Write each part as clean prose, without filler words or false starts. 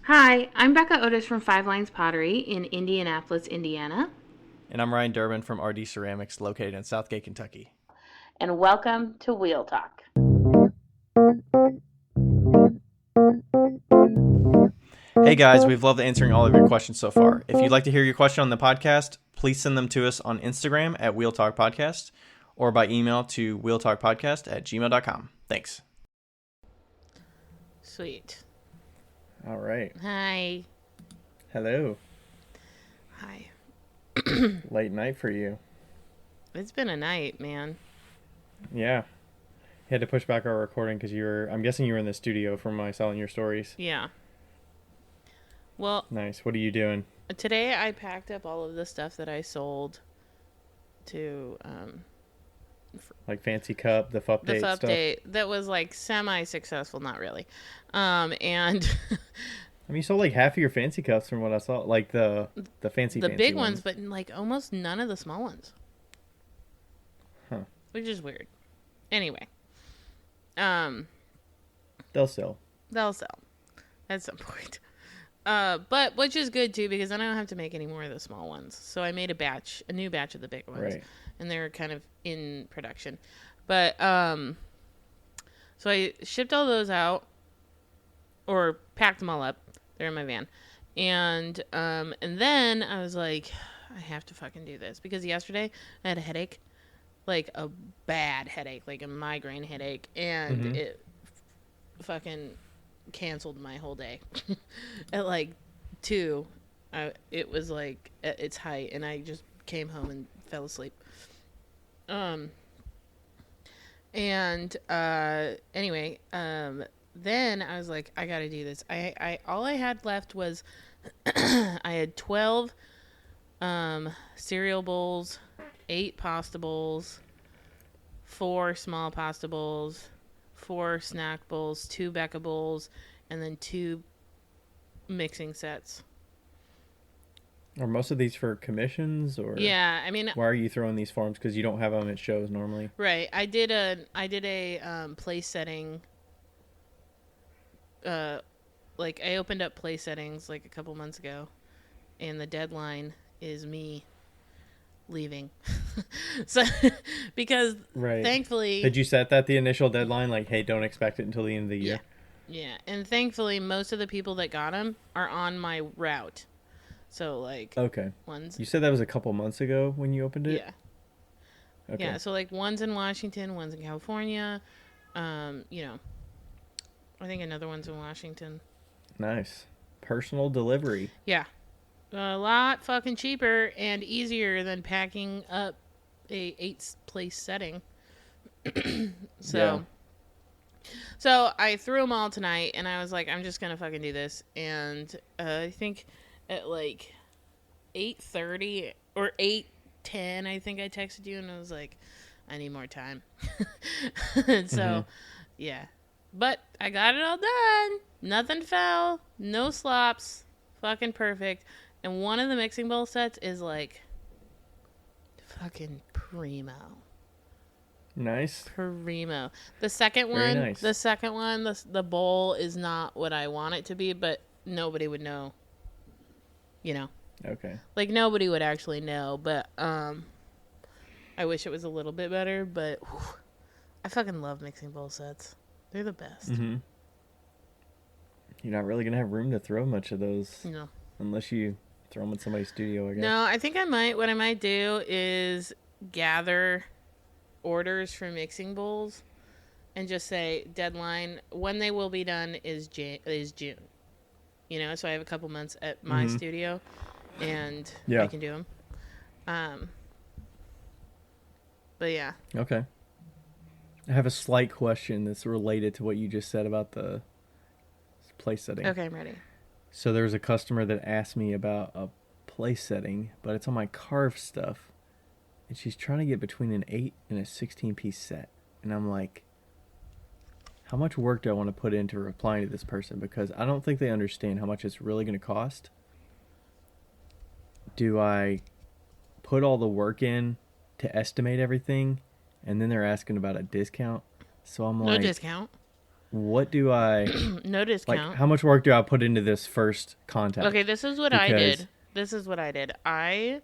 Hi, I'm Becca Otis from Five Lines Pottery in Indianapolis, Indiana. And I'm Ryan Durbin from RD Ceramics, located in Southgate, Kentucky. And welcome to Wheel Talk. Hey guys, we've loved answering all of your questions so far. If you'd like to hear your question on the podcast, please send them to us on Instagram at Wheel Talk Podcast or by email to wheeltalkpodcast@gmail.com. Thanks. Sweet. All right. Hi. Hello. Hi. Late night for you. It's been a night, man. Yeah. You had to push back our recording because I'm guessing you were in the studio from my selling your stories. Yeah. Well, Nice. What are you doing? today I packed up all of the stuff that I sold to Like Fancy Cup, the Fup the Date Fup stuff? Date that was like semi-successful, not really. And I mean, you sold like half of your Fancy Cups from what I saw. Like the fancy big ones. but like almost none of the small ones. Huh. Which is weird. Anyway. They'll sell. They'll sell at some point. But which is good too because then I don't have to make any more of the small ones. So I made a new batch of the big ones, Right. and they're kind of in production. But so I shipped all those out, or packed them all up. They're in my van, and then I was like, I have to fucking do this because yesterday I had a headache, like a bad headache, like a migraine headache, and it fucking canceled my whole day. At like 2, it was like at its height, and I just came home and fell asleep. Anyway, then I was like, I gotta do this. I all I had left was I had 12 cereal bowls, 8 pasta bowls, 4 small pasta bowls, 4 snack bowls, 2 Becca bowls, and then 2 mixing sets. Are most of these for commissions or? Yeah, I mean, why are you throwing these forms? Because you don't have them at shows normally. right. I did a place setting. Like I opened up place settings like a couple months ago, and the deadline is me leaving. So because Right. thankfully, Did you set that the initial deadline? Like, hey, don't expect it until the end of the year. yeah, and thankfully most of the people that got them are on my route. So like, Okay. one's You said that was a couple months ago when you opened it. yeah. Okay. Yeah, so like one's in Washington, one's in California. I think another one's in Washington. Nice. Personal delivery. Yeah. A lot fucking cheaper and easier than packing up a 8-place setting. So I threw them all tonight, and I was like, I'm just gonna fucking do this. And I think at like 8:30 or 8:10, I think I texted you, and I was like, I need more time. So, yeah. But I got it all done. Nothing fell. No slops. Fucking perfect. And one of the mixing bowl sets is like fucking primo. Nice. Primo. The second Very one, nice. the bowl is not what I want it to be, but nobody would know. You know. Okay. Like nobody would actually know, but I wish it was a little bit better, but whew, I fucking love mixing bowl sets. They're the best. You're not really gonna have room to throw much of those. No. Unless you throw them in somebody's studio, I guess. No, I think I might. What I might do is gather orders for mixing bowls and just say deadline when they will be done is June. You know, so I have a couple months at my studio, and I can do them. But yeah. Okay. I have a slight question that's related to what you just said about the place setting. Okay, I'm ready. So there's a customer that asked me about a place setting, but it's on my carved stuff. And she's trying to get between an 8 and a 16-piece set. And I'm like, how much work do I want to put into replying to this person? Because I don't think they understand how much it's really going to cost. Do I put all the work in to estimate everything, and then they're asking about a discount? So I'm like... No discount. what do I No like? discount. How much work do I put into this first contact? Okay, this is what I Because did. This is what I did. I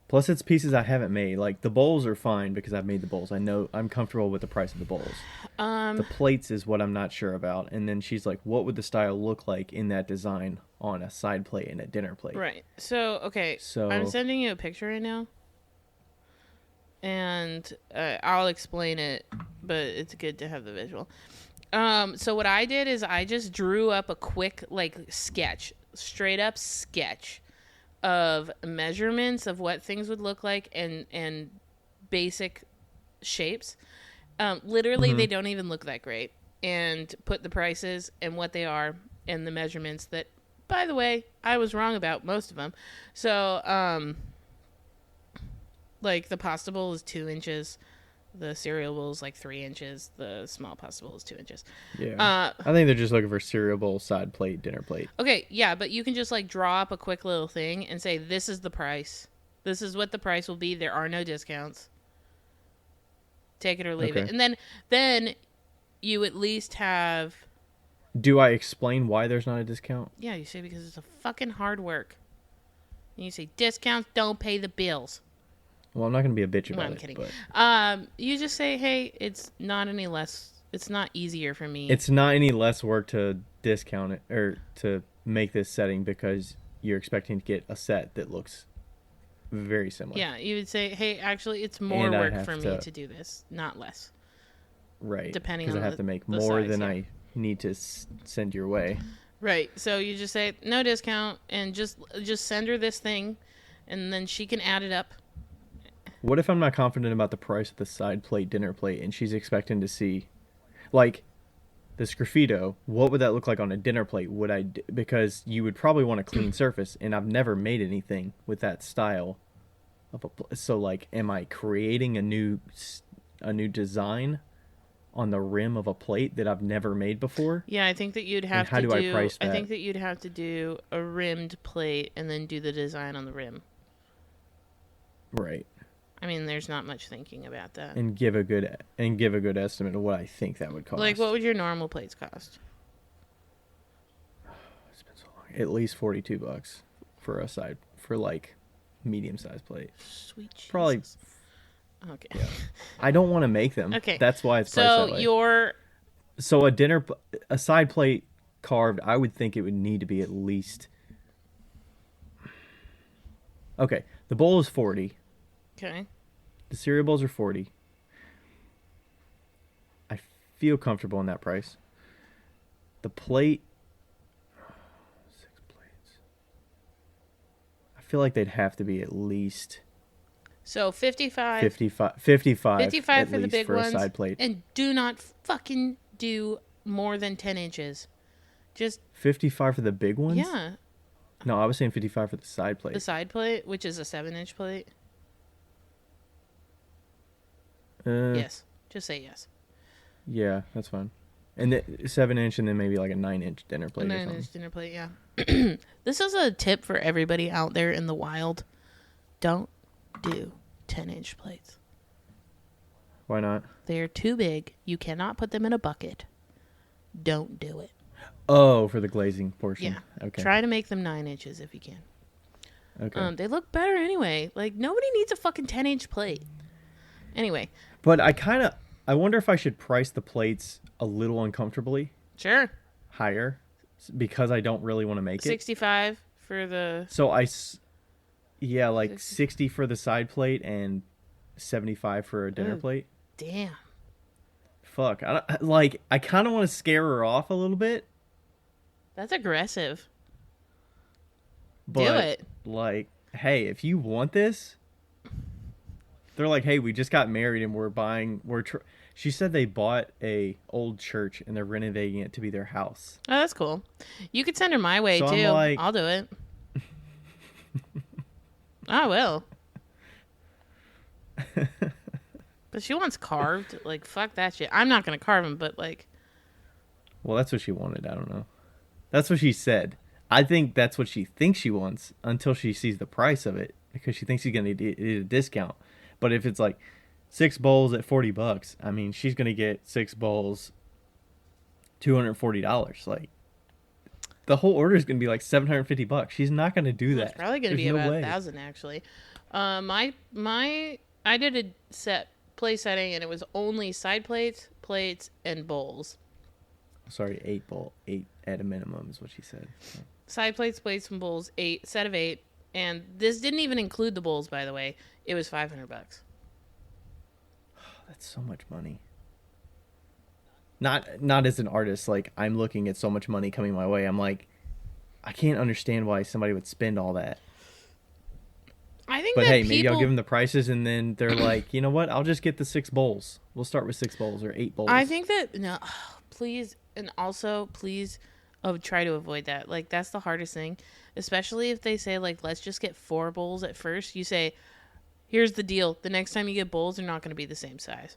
plus it's pieces I haven't made. Like the bowls are fine because I've made the bowls. I know I'm comfortable with the price of the bowls. The um plates is what I'm not sure about. And then she's like, what would the style look like in that design on a side plate and a dinner plate? right. So, okay, I'm So, sending you a picture right now and I'll explain it, but it's good to have the visual. So what I did is I just drew up a quick like sketch, straight up sketch of measurements of what things would look like and basic shapes. Literally, mhm. they don't even look that great. And put the prices and what they are and the measurements that, by the way, I was wrong about most of them. So, like the pasta bowl is 2 inches, the cereal bowl is like 3 inches, the small pasta bowl is 2 inches. Yeah. Uh, I think they're just looking for cereal bowl, side plate, dinner plate. okay, yeah, but you can just like draw up a quick little thing and say, this is the price. This is what the price will be. There are no discounts. Take it or leave it. Okay. And then you at least have, Do I explain why there's not a discount? yeah, you say because it's a fucking hard work. And you say discounts don't pay the bills. Well, I'm not going to be a bitch No, about I'm it, kidding. but You just say, hey, it's not any less. It's not easier for me. it's not any less work to discount it or to make this setting because you're expecting to get a set that looks very similar. Yeah, you would say, hey, actually, it's more And I work have for me to, to do this, not less. right, Depending because on I have to make the more size, than yeah. I need to send your way. Right. So you just say no discount and just send her this thing, and then she can add it up. What if I'm not confident about the price of the side plate, dinner plate, and she's expecting to see, like, the sgraffito? What would that look like on a dinner plate? Because you would probably want a clean surface, and I've never made anything with that style of so like, am I creating a new design on the rim of a plate that I've never made before? Yeah, I think that you'd And have how to do I do. price I that? think that you'd have to do a rimmed plate and then do the design on the rim. Right. I mean, there's not much thinking about that. And give a good estimate of what I think that would cost. Like, what would your normal plates cost? It's been so long. At least $42 for a side for like medium sized plate. Sweet Jesus. Probably. Okay. Yeah. I don't want to make them. Okay. That's why it's priced So that way. your So a side plate carved, I would think it would need to be at least. Okay, the bowl is 40. okay. The cereal bowls are 40. I feel comfortable in that price. The plate, 6 plates. I feel like they'd have to be at least So 55. 55 55 at for the least big for a ones. side plate. And do not fucking do more than 10 inches. Just 55 for the big ones? yeah, No, I was saying 55 for the side plate. the side plate, which is a 7-inch plate. Yes. Just say yes. Yeah, that's fine. And the 7 inch, and then maybe like a 9 inch dinner plate A or 9-inch something. dinner plate, yeah. This is a tip for everybody out there in the wild. Don't do 10-inch plates. Why not? They're too big. You cannot put them in a bucket. Don't do it. Oh, for the glazing portion. Yeah. Okay. Try to make them 9 inches if you can. Okay. They look better anyway. Like, nobody needs a fucking 10-inch plate. Anyway. But I wonder if I should price the plates a little uncomfortably Sure. higher because I don't really want to make it. 65 for the... So yeah, like 60 for the side plate and 75 for a dinner Ooh. plate. Damn. Fuck. I kind of want to scare her off a little bit. That's aggressive. But, Do it. like, hey, if you want this, they're like, hey, we just got married and she said they bought a old church and they're renovating it to be their house. Oh, that's cool. You could send her my way, So I'm too. like- I'll do it. I will. But she wants carved. Like, fuck that shit. I'm not going to carve them, but, like... Well, that's what she wanted. I don't know. That's what she said. I think that's what she thinks she wants until she sees the price of it because she thinks she's going to get a discount. But if it's like 6 bowls at $40, I mean, she's going to get 6 bowls $240. Like, the whole order is going to be like $750. She's not going to do It's that. probably going to There's be no about way. 1,000 actually. I did a play setting, and it was only side plates, plates, and bowls. Sorry, 8 at a minimum is what she said. So. Side plates, plates, and bowls, set of 8, and this didn't even include the bowls. By the way, it was $500. That's so much money. Not as an artist, like, I'm looking at so much money coming my way. I'm like, I can't understand why somebody would spend all that. I think But that hey, maybe I'll give them the prices, and then they're like, you know what? I'll just get the 6 bowls. We'll start with 6 bowls or 8 bowls. I think that no, please, and also please, try to avoid that. Like, that's the hardest thing, especially if they say, like, let's just get 4 bowls at first. You say, here's the deal: the next time you get bowls, they're not going to be the same size.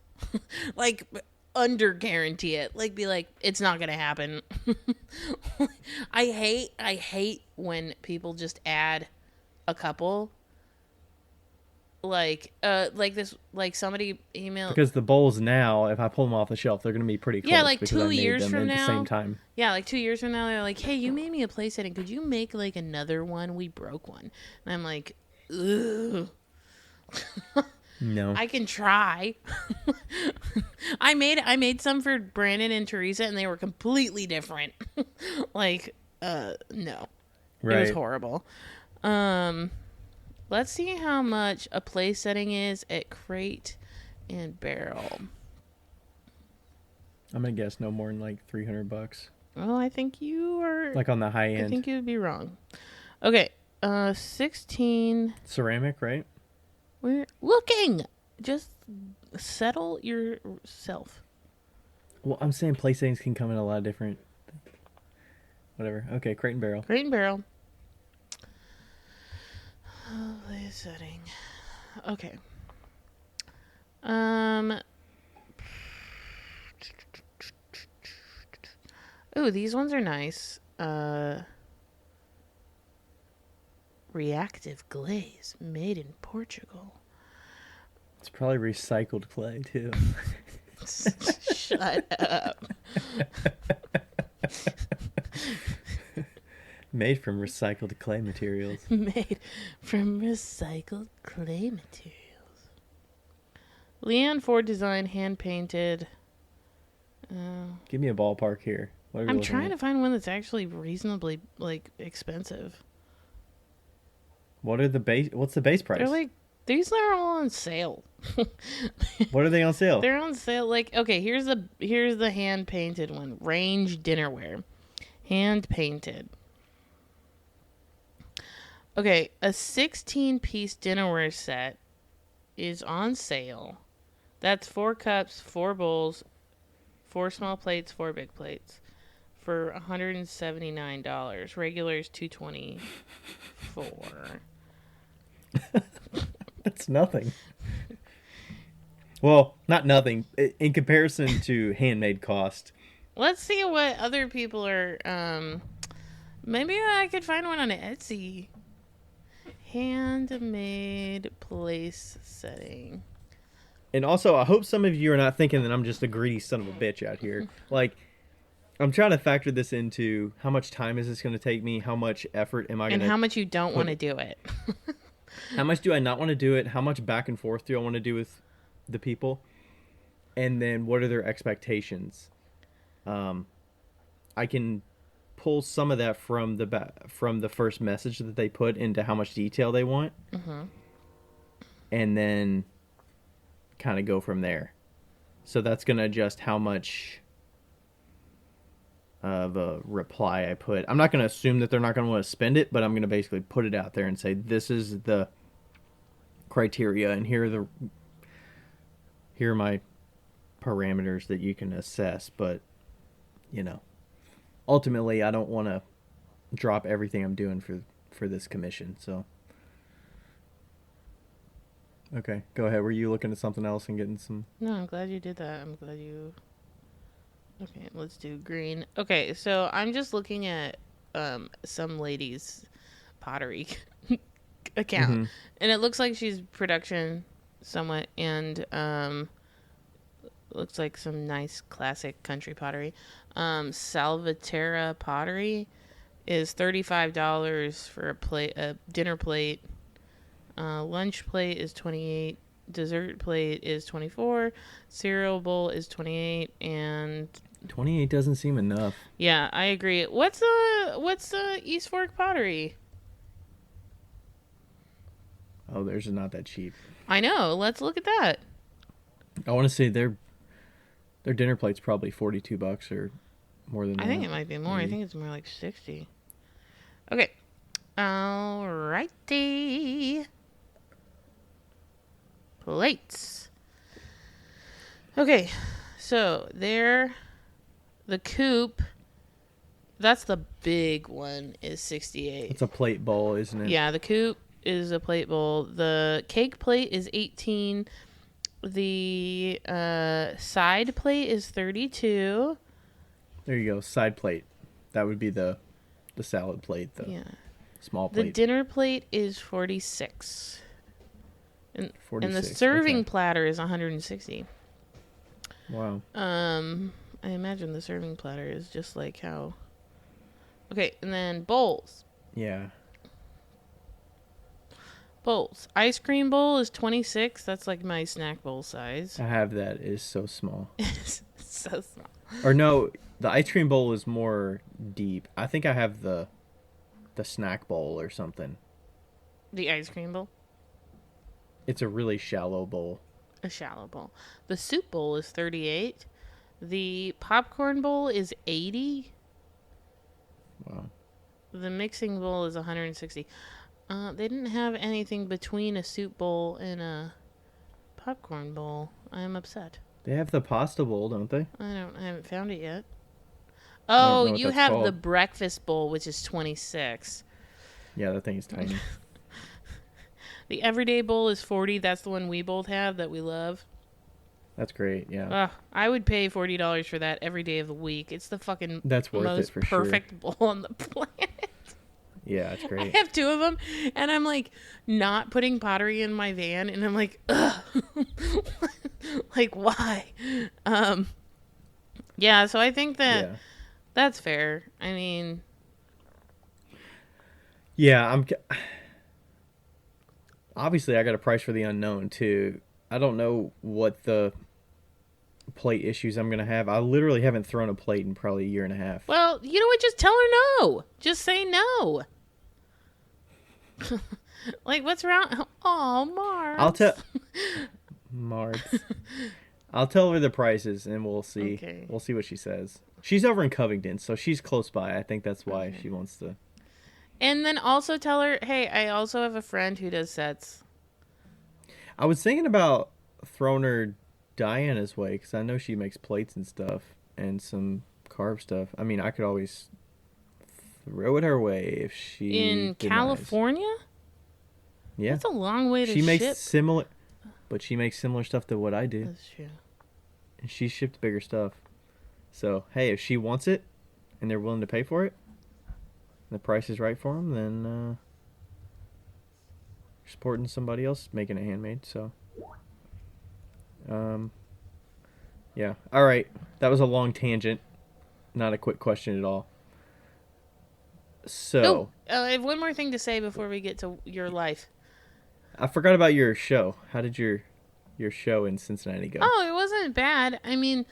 Like, under guarantee it. Like, be like, it's not going to happen. I hate when people just add a couple. Like somebody emailed, because the bowls now, if I pull them off the shelf, they're going to be pretty close. Yeah, like because 2 I made years them from at now. the same time. Yeah, like 2 years from now, they're like, hey, you made me a play setting. Could you make, like, another one? We broke one. And I'm like, ugh. No. I can try. I made some for Brandon and Teresa, and they were completely different. Like, no. Right. It was horrible. Let's see how much a play setting is at Crate and Barrel. I'm going to guess no more than like $300. Well, I think you are... Like on the high end. I think you would be wrong. Okay, 16... Ceramic, right? We're looking. Just settle yourself. Well, I'm saying play settings can come in a lot of different... Whatever. Okay, Crate and Barrel. Crate and Barrel. Play setting. Okay. Ooh, these ones are nice. Reactive glaze made in Portugal. It's probably recycled clay, too. Shut up. Made from recycled clay materials. Made from recycled clay materials. Leon Ford design, hand painted. Give me a ballpark here. I'm trying to find one that's actually reasonably, like, expensive. What's the base price? They're like, these are all on sale. What are they on sale? They're on sale. Like, okay, here's the hand painted one. Range dinnerware. Hand painted. Okay, a 16-piece dinnerware set is on sale. That's 4 cups, 4 bowls, 4 small plates, 4 big plates for $179. Regular is $224. That's nothing. Well, not nothing in comparison to handmade cost. Let's see what other people are. Maybe I could find one on Etsy. Handmade place setting. And also, I hope some of you are not thinking that I'm just a greedy son of a bitch out here. Like, I'm trying to factor this into how much time is this going to take me? How much effort am I going to... And how much you don't want to do it. How much do I not want to do it? How much back and forth do I want to do with the people? And then what are their expectations? I can pull some of that from the first message that they put into how much detail they want. Mm-hmm. And then kind of go from there. So that's going to adjust how much of a reply I put. I'm not going to assume that they're not going to want to spend it, but I'm going to basically put it out there and say, this is the criteria, and here are my parameters that you can assess. But, you know, ultimately, I don't want to drop everything I'm doing for this commission. So, okay, go ahead. Were you looking at something else and getting some? No, I'm glad you did that. I'm glad you... Okay, let's do green. Okay, so I'm just looking at some lady's pottery account. And it looks like she's production somewhat. And looks like some nice classic country pottery. Salvaterra pottery is $35 for a dinner plate. Lunch plate is $28. Dessert plate is $24. Cereal bowl is $28, and 28 doesn't seem enough. yeah, I agree. What's the East Fork pottery? Oh, theirs is not that cheap. I know. Let's look at that. I want to say their dinner plate's probably $42 or more than that. I think it might be more. Maybe. I think it's more like 60. Okay. Alrighty. Plates. Okay. So the coupe, that's the big one, is $68. It's a plate bowl, isn't it? Yeah, the coupe is a plate bowl. The cake plate is $18. The side plate is $32. There you go. Side plate. That would be the salad plate, the small plate. The dinner plate is $46. And 46. And the serving platter is $160. Wow. I imagine the serving platter is just like how. Okay, and then bowls. Yeah. Bowls. Ice cream bowl is $26. That's like my snack bowl size. I have that. It is so small. It's so small. Or no, the ice cream bowl is more deep. I think I have the snack bowl or something. The ice cream bowl? It's a really shallow bowl. A shallow bowl. The soup bowl is $38. The popcorn bowl is $80. Wow. The mixing bowl is $160. They didn't have anything between a soup bowl and a popcorn bowl. I am upset. They have the pasta bowl, don't they? I haven't found it yet. I don't Oh, know what you that's have called. the breakfast bowl, which is $26. Yeah, that thing is tiny. The everyday bowl is $40. That's the one we both have that we love. That's great, yeah. I would pay $40 for that every day of the week. It's the fucking That's worth most it for sure. perfect bowl on the planet. Yeah, it's I great. have two of them, and I'm like not putting pottery in my van, and I'm like, ugh, like why? Yeah. So I think that that's fair. I mean, yeah, obviously I got a price for the unknown too. I don't know what the plate issues I'm gonna have. I literally haven't thrown a plate in probably a year and a half. well, you know what? Just tell her no. Just say no. Like, what's wrong? Oh, Mars. I'll tell Mars. I'll tell her the prices and we'll see. Okay. We'll see what she says. She's over in Covington, so she's close by. I think that's why she wants to. And then also tell her, hey, I also have a friend who does sets. I was thinking about throwing her Diana's way because I know she makes plates and stuff and some carved stuff. I mean, I could always throw it her way if she In denies. California? Yeah, That's a long way to she ship. makes similar, but she makes similar stuff to what I do, That's true. and she shipped bigger stuff. So hey, if she wants it, and they're willing to pay for it, and the price is right for them, then you're supporting somebody else making it handmade. So, yeah. All right, that was a long tangent, not a quick question at all. So I have one more thing to say before we get to your life. I forgot about your show. How did your show in Cincinnati go? Oh, it wasn't bad. I mean,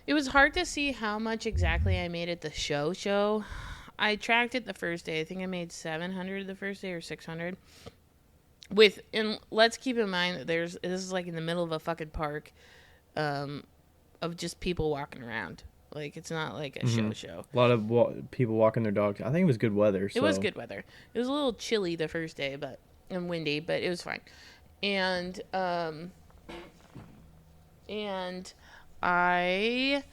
it was hard to see how much exactly I made at the show. I tracked it the first day. I think I made 700 the first day or 600. And let's keep in mind that this is like in the middle of a fucking park, of just people walking around. Like, it's not like a show. A lot of people walking their dogs. I think it was good weather. So. It was good weather. It was a little chilly the first day, and windy, but it was fine. And I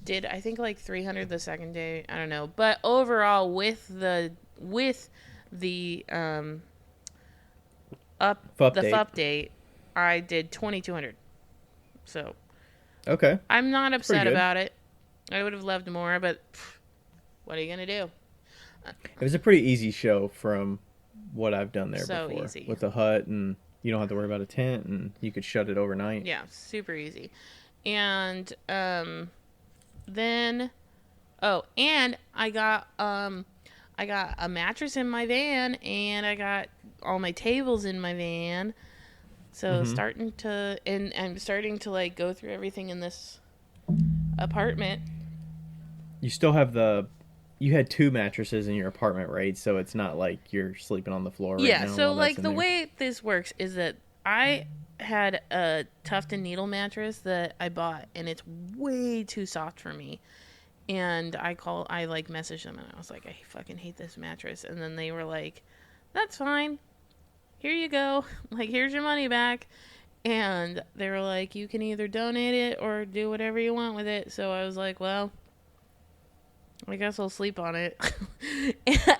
did, I think, like 300 the second day. I don't know, but overall with the FUP date, I did 2,200. So okay, I'm not upset pretty good. about it. I would have loved more, but what are you gonna do? It was a pretty easy show from what I've done there So before. easy. With the hut, and you don't have to worry about a tent, and you could shut it overnight. Yeah, super easy. And then and I got a mattress in my van, and I got all my tables in my van. So Mm-hmm. I'm starting to like go through everything in this apartment. You still have you had two mattresses in your apartment, right? So it's not like you're sleeping on the floor right Yeah, now so while that's like in the there. way this works is that I had a tuft and needle mattress that I bought, and it's way too soft for me. And I like messaged them, and I was like, I fucking hate this mattress. And then they were like, that's fine. Here you go. Like, here's your money back. And they were like, you can either donate it or do whatever you want with it. So I was like, well, I guess I'll sleep on it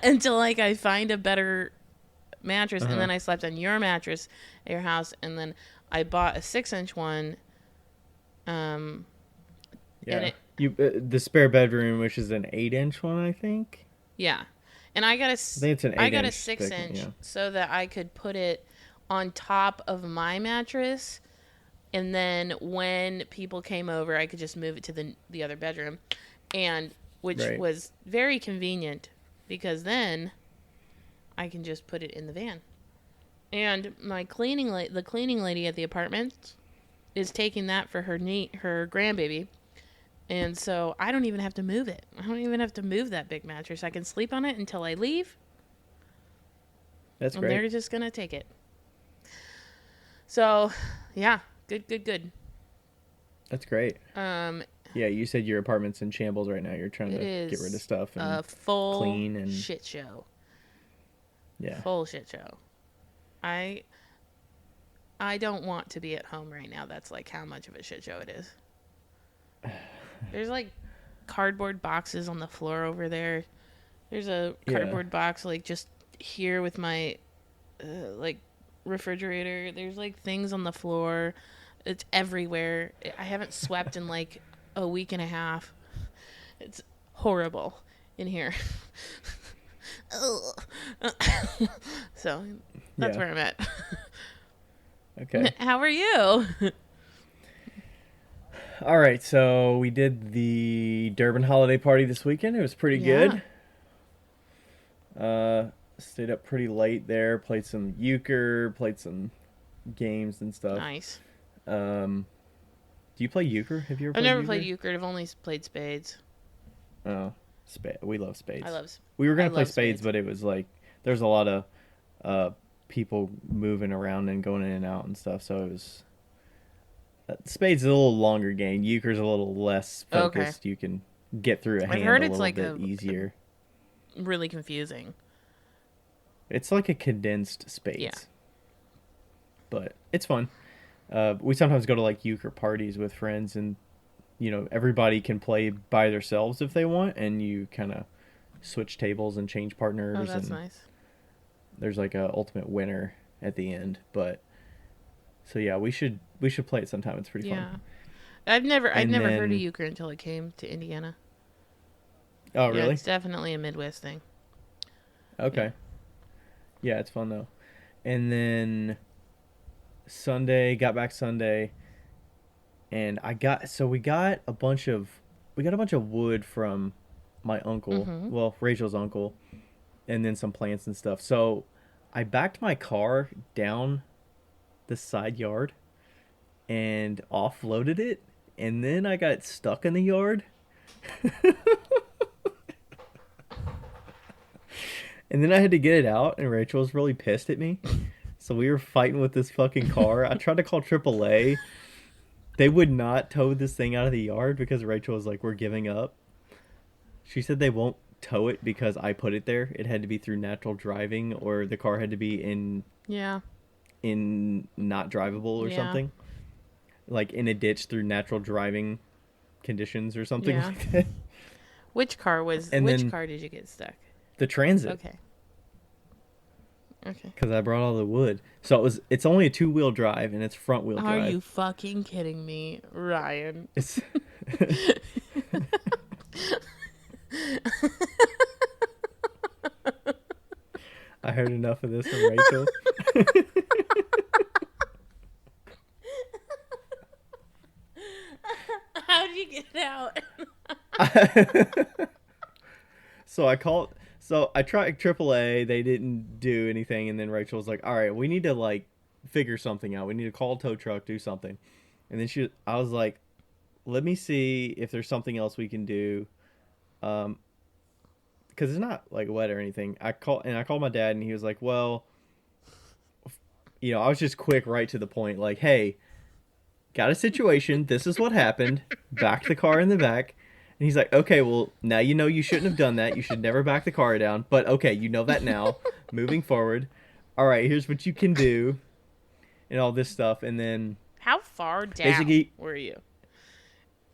until like I find a better mattress. Uh And huh. then I slept on your mattress at your house. And then I bought a 6-inch one. Um, and Yeah. it, You the spare bedroom, which is an 8-inch one, I think. yeah. And I got I think it's an I eight got a inch six thick one. inch Yeah. so that I could put it on top of my mattress, and then when people came over, I could just move it to the other bedroom, and which Right. was very convenient because then I can just put it in the van. And the cleaning lady at the apartment is taking that for her grandbaby. And so I don't even have to move it. I don't even have to move that big mattress. I can sleep on it until I leave, That's and great. they're just going to take it. So, yeah, good. That's great. Um, Yeah, you said your apartment's in shambles right now. You're trying it to get rid of is stuff and a full clean and shit show. yeah. Full shit show. I I don't want to be at home right now. That's like how much of a shit show it is. There's like cardboard boxes on the floor over there. There's a Yeah. cardboard box like just here with my like refrigerator. There's like things on the floor. It's everywhere. I haven't swept in like a week and a half. It's horrible in here. So that's Yeah. where I'm at. Okay. How are you? All right. So we did the Durban holiday party this weekend. It was pretty Yeah. good. Stayed up pretty late there. Played some euchre. Played some games and stuff. Nice. Um, do you play euchre? Have you ever I've played never played euchre? euchre. I've only played spades. Oh, we love I spades. love We were I gonna play love spades, spades. but it was like there's a lot of uh people moving around and going in and out and stuff. So it was spades is a little longer game. Euchre's a little less Okay. focused. You can get through a I've hand heard a it's little like bit a easier. really confusing. It's like a condensed Yeah. spades, but it's fun. We sometimes go to like euchre parties with friends, and everybody can play by themselves if they want, and you kind of switch tables and change Oh, partners, that's and nice. there's like a ultimate winner at the end. But so yeah, we should play it sometime. It's pretty fun. Yeah. I'd And never heard of then euchre until I came to Indiana. oh Yeah, really? it's definitely a Midwest thing. Yeah. Okay. Yeah, it's fun though. And then Sunday, got back Sunday, and we got a bunch of wood from my uncle, Mm-hmm. well, Rachel's uncle, and then some plants and stuff. So I backed my car down the side yard and offloaded it, and then I got stuck in the yard. And then I had to get it out, and Rachel was really pissed at me. So we were fighting with this fucking car. I tried to call AAA. They would not tow this thing out of the yard because Rachel was like, "We're giving up." She said they won't tow it because I put it there. It had to be through natural driving, or the car had to be Yeah. in not drivable or Yeah. something, like in a ditch through natural driving conditions or something Yeah. like that. And Which then car did you get stuck? the transit, Okay. Okay. because I brought all the wood. So it's only a 2-wheel drive, and it's front wheel Are drive. you fucking kidding me, Ryan? It's I heard enough of this from Rachel. So I called. So I tried AAA. They didn't do anything, and then Rachel was like, "All right, we need to like figure something out. We need to call a tow truck, do something." And then I was like, "Let me see if there's something else we can do." Because it's not like wet or anything. I called my dad, and he was like, "Well, I was just quick, right to the point. Like, hey, got a situation. This is what happened. Back the car in the back." And he's like, "Okay, well, now you know you shouldn't have done that. You should never back the car down. But okay, you know that now. Moving forward. All right, here's what you can do." And all this stuff. And then How far down basically, were you?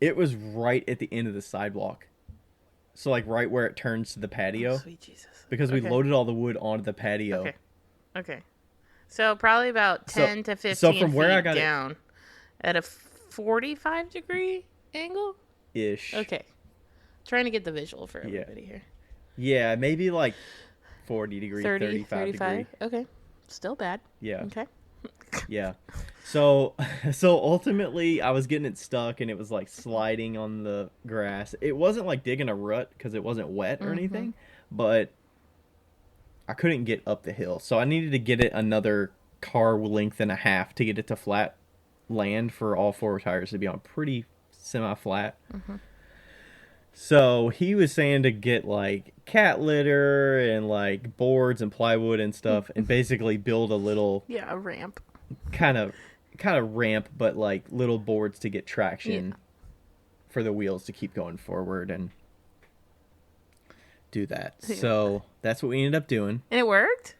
it was right at the end of the sidewalk. So, like, right where it turns to the patio. Oh, sweet Jesus. Because we Okay. loaded all the wood onto the patio. Okay. Okay. So probably about 10 to 15 so from where feet I got down at a 45-degree angle? Ish. Okay. Trying to get the visual for Yeah. everybody here. Yeah, maybe like 40 degrees, 30, 35 degree. Okay. Still bad. Yeah. Okay. Yeah. So ultimately I was getting it stuck and it was like sliding on the grass. It wasn't like digging a rut because it wasn't wet or anything, but I couldn't get up the hill. So I needed to get it another car length and a half to get it to flat land for all four tires to be on pretty semi-flat. So he was saying to get like cat litter and like boards and plywood and stuff and basically build a little Yeah, a ramp. kind of ramp, but like little boards to get traction for the wheels to keep going forward and do that. Yeah. So that's what we ended up doing. And it worked?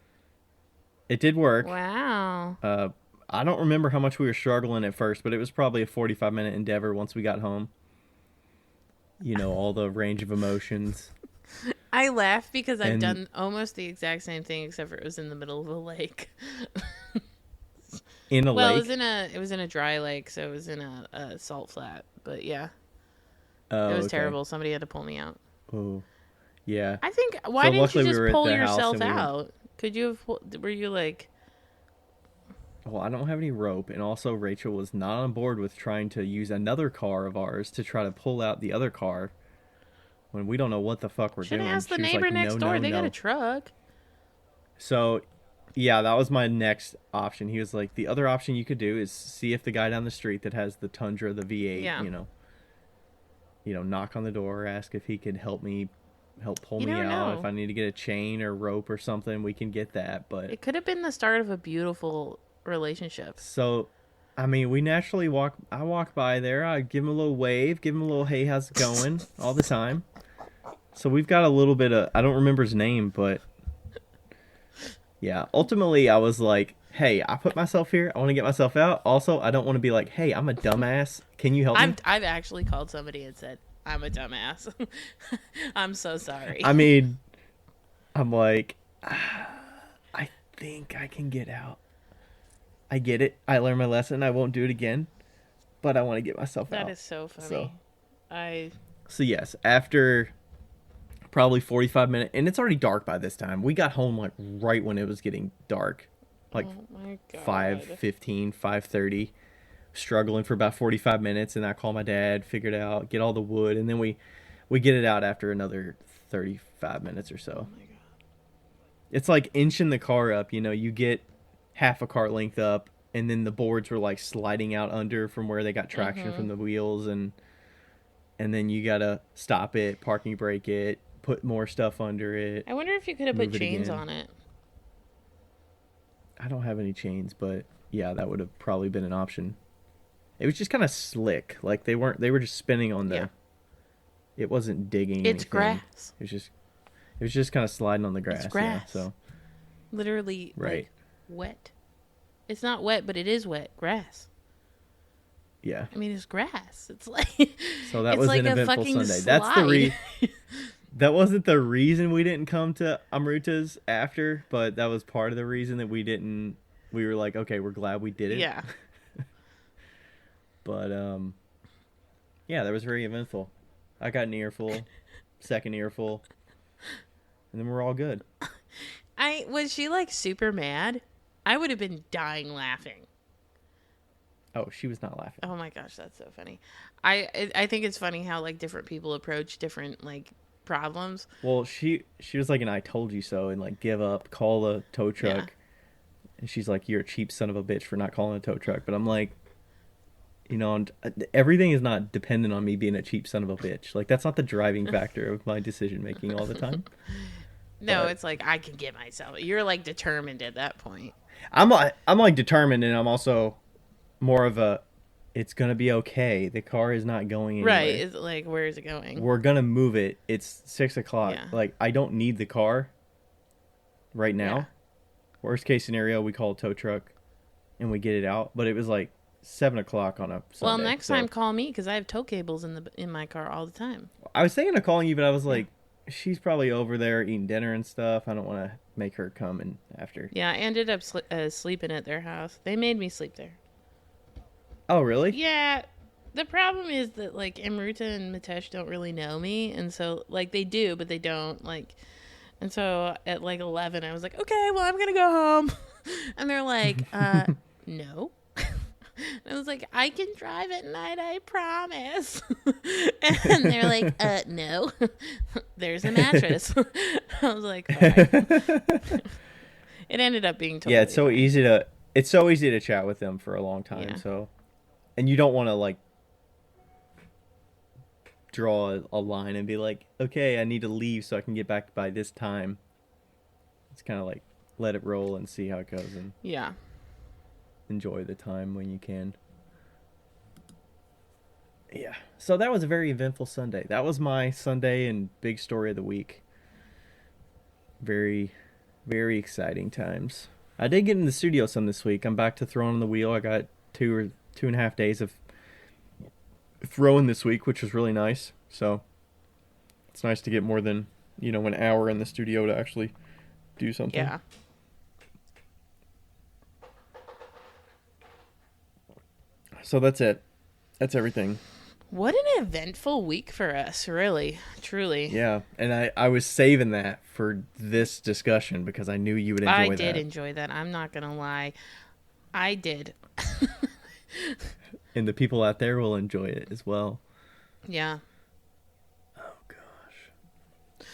It did work. Wow. I don't remember how much we were struggling at first, but it was probably a 45-minute endeavor once we got home. All the range of emotions. I laugh because I've done almost the exact same thing except for it was in the middle of a lake. In a lake? It was in a dry lake, so it was in a salt flat. But yeah. Oh, It was okay. terrible. Somebody had to pull me out. Oh, yeah. I think why didn't luckily you we just were at pull the house yourself and we were- out? Could you have were you like Well, I don't have any rope, and also Rachel was not on board with trying to use another car of ours to try to pull out the other car when we don't know what the fuck we're should doing. have asked the She was neighbor like, next no, door. no, They got no. a truck. So, yeah, that was my next option. He was like, the other option you could do is see if the guy down the street that has the Tundra, the V8, Yeah. knock on the door, ask if he could help pull You me never out. know. If I need to get a chain or rope or something, we can get that. But It could have been the start of a beautiful relationship. so, I mean, I walk by there, I give him a little wave, give him a little, hey, how's it going, all the time. So we've got a little bit of, I don't remember his name, but yeah, ultimately I was like, hey, I put myself here, I want to get myself out. Also, I don't want to be like, hey, I'm a dumbass, can you help me? I've actually called somebody and said, I'm a dumbass. I'm so sorry. I mean, I'm like, I think I can get out. I get it. I learned my lesson. I won't do it again. But I want to get myself out. That is so funny. So yes, after probably 45 minutes, and it's already dark by this time. We got home like right when it was getting dark. Like Oh my God. 5:15, 5:30. Struggling for about 45 minutes, and I call my dad, figure it out, get all the wood, and then we get it out after another 35 minutes or so. Oh my God. It's like inching the car up, you get half a car length up, and then the boards were like sliding out under from where they got traction from the wheels, and then you gotta stop it, parking brake it, put more stuff under it. I wonder if you could have put Move it chains again. on it. I don't have any chains, but yeah, that would have probably been an option. It was just kind of slick, like they were just spinning on the. Yeah. It wasn't digging. It's anything. grass. It was just kind of sliding on the grass. It's grass. Yeah, so Literally right. like, wet. It's not wet, but it is wet. Grass. Yeah. I mean, it's grass. It's like So that it's was like an a eventful fucking Sunday. That's the slide. That wasn't the reason we didn't come to Amruta's after, but that was part of the reason that we didn't. We were like, okay, we're glad we did it. Yeah. But yeah, that was very eventful. I got an earful, second earful, and then we're all good. Was she like super mad? I would have been dying laughing. Oh, she was not laughing. Oh my gosh, that's so funny. I think it's funny how like different people approach different like problems. Well, she was like an "I told you so" and like give up, call the tow Yeah. truck, and she's like, "You're a cheap son of a bitch for not calling a tow truck." But I'm like, everything is not dependent on me being a cheap son of a bitch. Like that's not the driving factor of my decision making all the time. No, But it's like I can get myself. You're like determined at that point. I'm like determined, and I'm also more of a, it's gonna be okay. The car is not going Right. anywhere. Is like where is it going? We're gonna move it. It's 6 o'clock. Yeah. Like I don't need the car right Yeah. now. Worst case scenario, we call a tow truck and we get it out. But it was like 7 o'clock on a Well, Sunday. next time So call me because I have tow cables in my car all the time. I was thinking of calling you, but I was Yeah. like, she's probably over there eating dinner and stuff. I don't want to make her come and after. Yeah, I ended up sleeping at their house. They made me sleep there. Oh, really? Yeah, the problem is that like Amruta and Mitesh don't really know me, and so like they do, but they don't like. And so at like 11, I was like, okay, well I'm gonna go home, and they're like, no. And I was like, I can drive at night, I promise. And they're like, no. There's a mattress. I was like, fine. It ended up being totally Yeah, it's so fine. easy to chat with them for a long time. Yeah. So, and you don't want to like draw a line and be like, okay, I need to leave so I can get back by this time. It's kind of like let it roll and see how it goes and Yeah. enjoy the time when you can. Yeah. So that was a very eventful Sunday. That was my Sunday and big story of the week. Very, very exciting times. I did get in the studio some this week. I'm back to throwing on the wheel. I got 2.5 days of throwing this week, which was really nice. So it's nice to get more than, an hour in the studio to actually do something. Yeah. So that's it. That's everything. What an eventful week for us, really, truly. Yeah, and I was saving that for this discussion because I knew you would enjoy that. I did enjoy that. I'm not going to lie. I did. And the people out there will enjoy it as well. Yeah. Oh, gosh.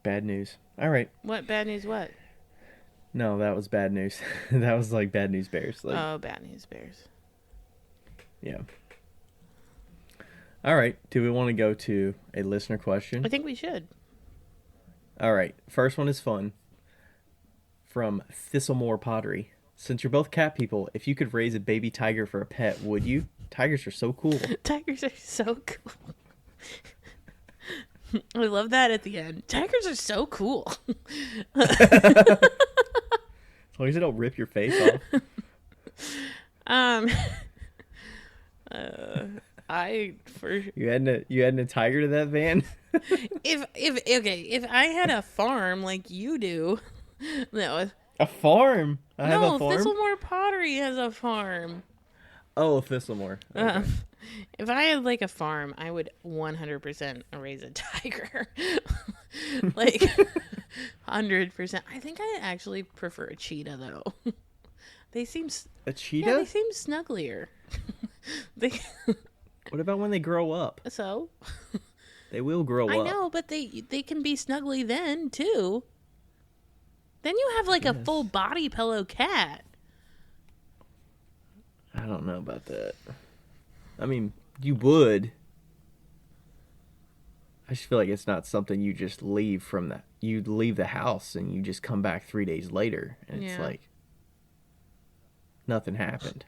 Bad news. All right. What bad news? What? No, that was bad news. That was like bad news bears. Like, Oh, bad news bears. yeah. All right. Do we want to go to a listener question? I think we should. All right. First one is fun. From Thistlemore Pottery. Since you're both cat people, if you could raise a baby tiger for a pet, would you? Tigers are so cool. Tigers are so cool. I love that at the end. Tigers are so cool. As long as they don't rip your face off. Um, uh, I for You adding a tiger to that van? if I had a farm like you do, no, A farm? I have a farm? Thistlemore Pottery has a farm. Oh, Thistlemore. Okay. If I had like a farm, I would 100% raise a tiger. Like 100%. I think I actually prefer a cheetah though. They seem A cheetah? yeah, they seem snugglier. They What about when they grow up? so They will grow I up. know, but they can be snuggly then too. Then you have like a Yes. full body pillow cat. I don't know about that. I mean, you would. I just feel like it's not something you just leave from that. You leave the house and you just come back 3 days later, and it's Yeah. like nothing happened.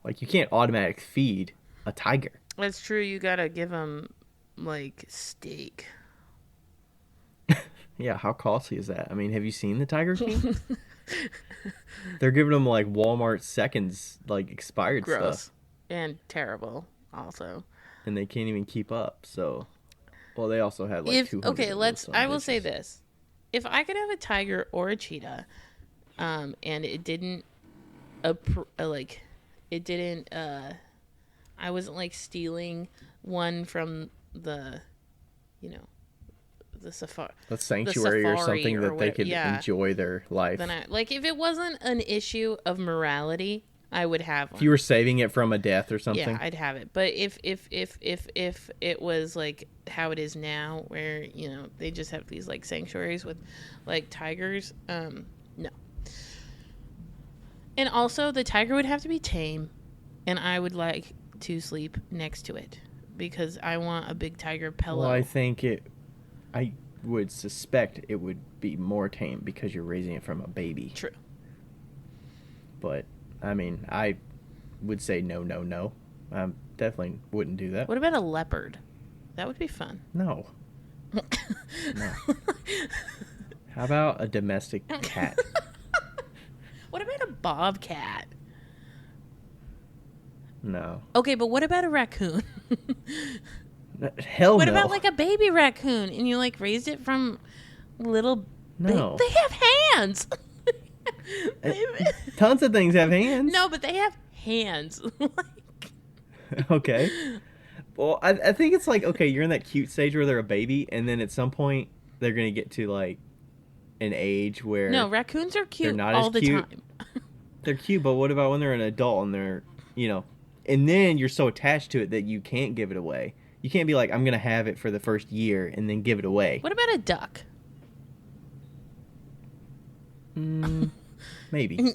Like you can't automatic feed a tiger. That's true. You gotta give them like steak. Yeah, how costly is that? I mean, have you seen the Tiger King? They're giving them like Walmart seconds, like expired Gross stuff, and terrible. Also, and they can't even keep up. So, well, they also had like if 200. okay, of let's. those I will say bitches. this: if I could have a tiger or a cheetah, and it didn't, like, it didn't. I wasn't like stealing one from the, you know, a sanctuary or something that they could yeah, enjoy their life. then like if it wasn't an issue of morality, I would have one. If you were saving it from a death or something, yeah, I'd have it. But if it was like how it is now, where they just have these like sanctuaries with like tigers, no. And also, the tiger would have to be tame, and I would like to sleep next to it because I want a big tiger pillow. Well, I would suspect it would be more tame because you're raising it from a baby. True. But I mean, I would say no. I definitely wouldn't do that. What about a leopard? That would be fun. No. No. How about a domestic cat? What about a bobcat? No. Okay, but what about a raccoon? Hell no. What about like a baby raccoon and you like raised it from little... No. They have hands. Tons of things have hands. No, but they have hands. Okay. Well, I think it's like, okay, you're in that cute stage where they're a baby, and then at some point they're going to get to like an age where... No, raccoons are cute not all as the cute. time. They're cute, but what about when they're an adult and they're, and then you're so attached to it that you can't give it away. You can't be like, I'm going to have it for the first year and then give it away. What about a duck? Maybe.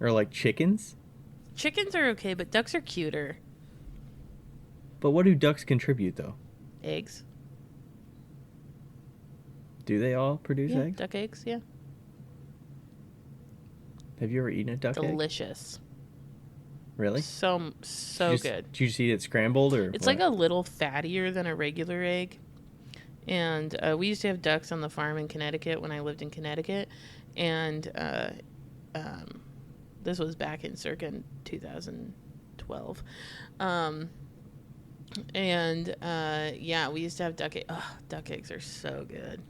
Or like chickens? Chickens are okay, but ducks are cuter. But what do ducks contribute, though? Eggs. Do they all produce eggs? Duck eggs, yeah. Have you ever eaten a duck egg? Delicious. Really? So good. Did you just eat it scrambled or? It's what? like a little fattier than a regular egg. And we used to have ducks on the farm in Connecticut when I lived in Connecticut. And this was back in circa 2012. We used to have duck eggs. Oh, duck eggs are so good.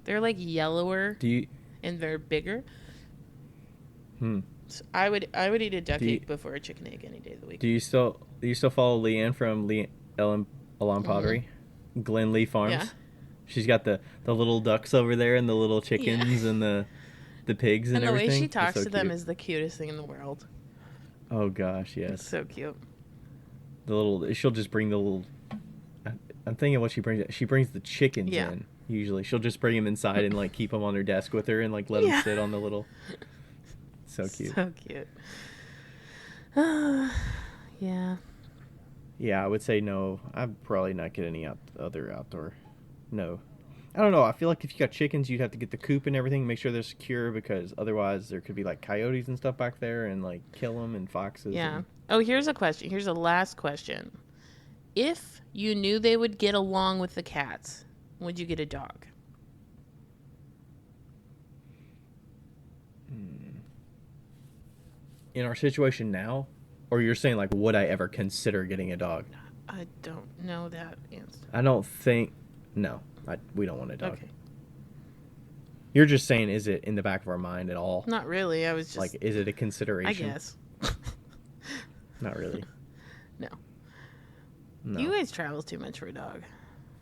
They're like yellower and they're bigger. So I would eat a duck egg before a chicken egg any day of the week. Do you still follow Leanne from Alan Pottery? Glen Lee Farms? Yeah. She's got the little ducks over there and the little chickens and the pigs and everything. And the way she talks so to them cute. is the cutest thing in the world. Oh gosh, yes. It's so cute. She'll just bring the little... I'm thinking what she brings. She brings the chickens in, usually. She'll just bring them inside and like keep them on her desk with her and like let them sit on the little... So cute. So cute. Yeah. Yeah, I would say no. I'd probably not get any other outdoor. No. I don't know. I feel like if you got chickens, you'd have to get the coop and everything, make sure they're secure, because otherwise there could be like coyotes and stuff back there and like kill them, and foxes. Yeah. And... Oh, here's a question. Here's a last question. If you knew they would get along with the cats, would you get a dog? In our situation now, or you're saying like, would I ever consider getting a dog? I don't know that answer. I don't think. No, we don't want a dog. Okay. You're just saying, is it in the back of our mind at all? Not really. I was just like, is it a consideration? I guess. Not really. No. No. You guys travel too much for a dog.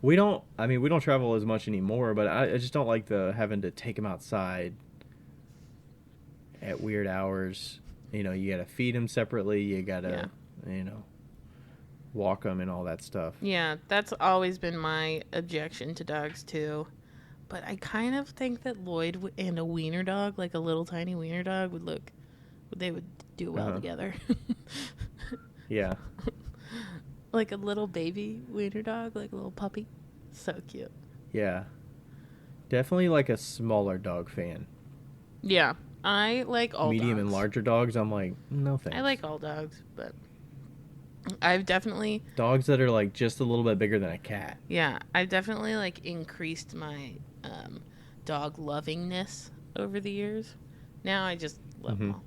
We don't. I mean, we don't travel as much anymore, but I just don't like having to take him outside at weird hours. You gotta feed him separately. You gotta, walk him and all that stuff. Yeah, that's always been my objection to dogs too. But I kind of think that Lloyd and a wiener dog, like a little tiny wiener dog, they would do well together. Yeah. Like a little baby wiener dog, like a little puppy. So cute. Yeah. Definitely like a smaller dog fan. Yeah. I like all medium dogs. And larger dogs, I'm like, no thanks. I like all dogs, but I've definitely... Dogs that are like just a little bit bigger than a cat. Yeah, I've definitely like increased my dog lovingness over the years. Now I just love them all.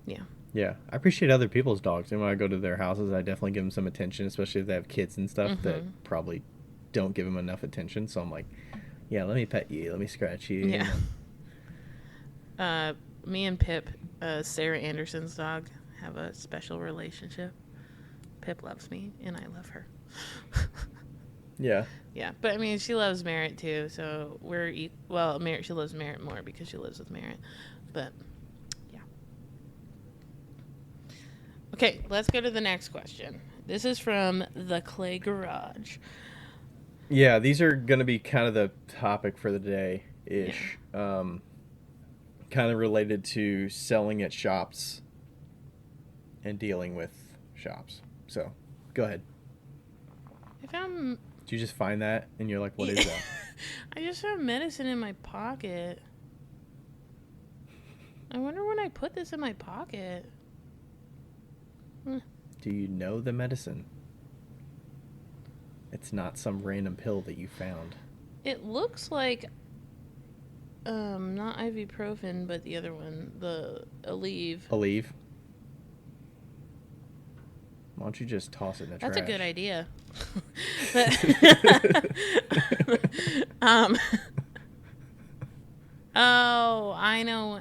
Yeah. Yeah, I appreciate other people's dogs, and when I go to their houses, I definitely give them some attention, especially if they have kids and stuff that probably don't give them enough attention. So I'm like, yeah, let me pet you, let me scratch you. Yeah. Me and Pip, Sarah Anderson's dog, have a special relationship. Pip loves me, and I love her. Yeah. Yeah, but I mean, she loves Merritt too, so well, Merritt, she loves Merritt more because she lives with Merritt. But yeah. Okay, let's go to the next question. This is from the Clay Garage. Yeah, these are going to be kind of the topic for the day ish. Yeah. Kind of related to selling at shops and dealing with shops. So, go ahead. I found. Did you just find that and you're like, what is that? I just found medicine in my pocket. I wonder when I put this in my pocket. Do you know the medicine? It's not some random pill that you found. It looks like not ibuprofen, but the other one, the Aleve. Aleve? Why don't you just toss it in the trash? That's a good idea. Oh, I know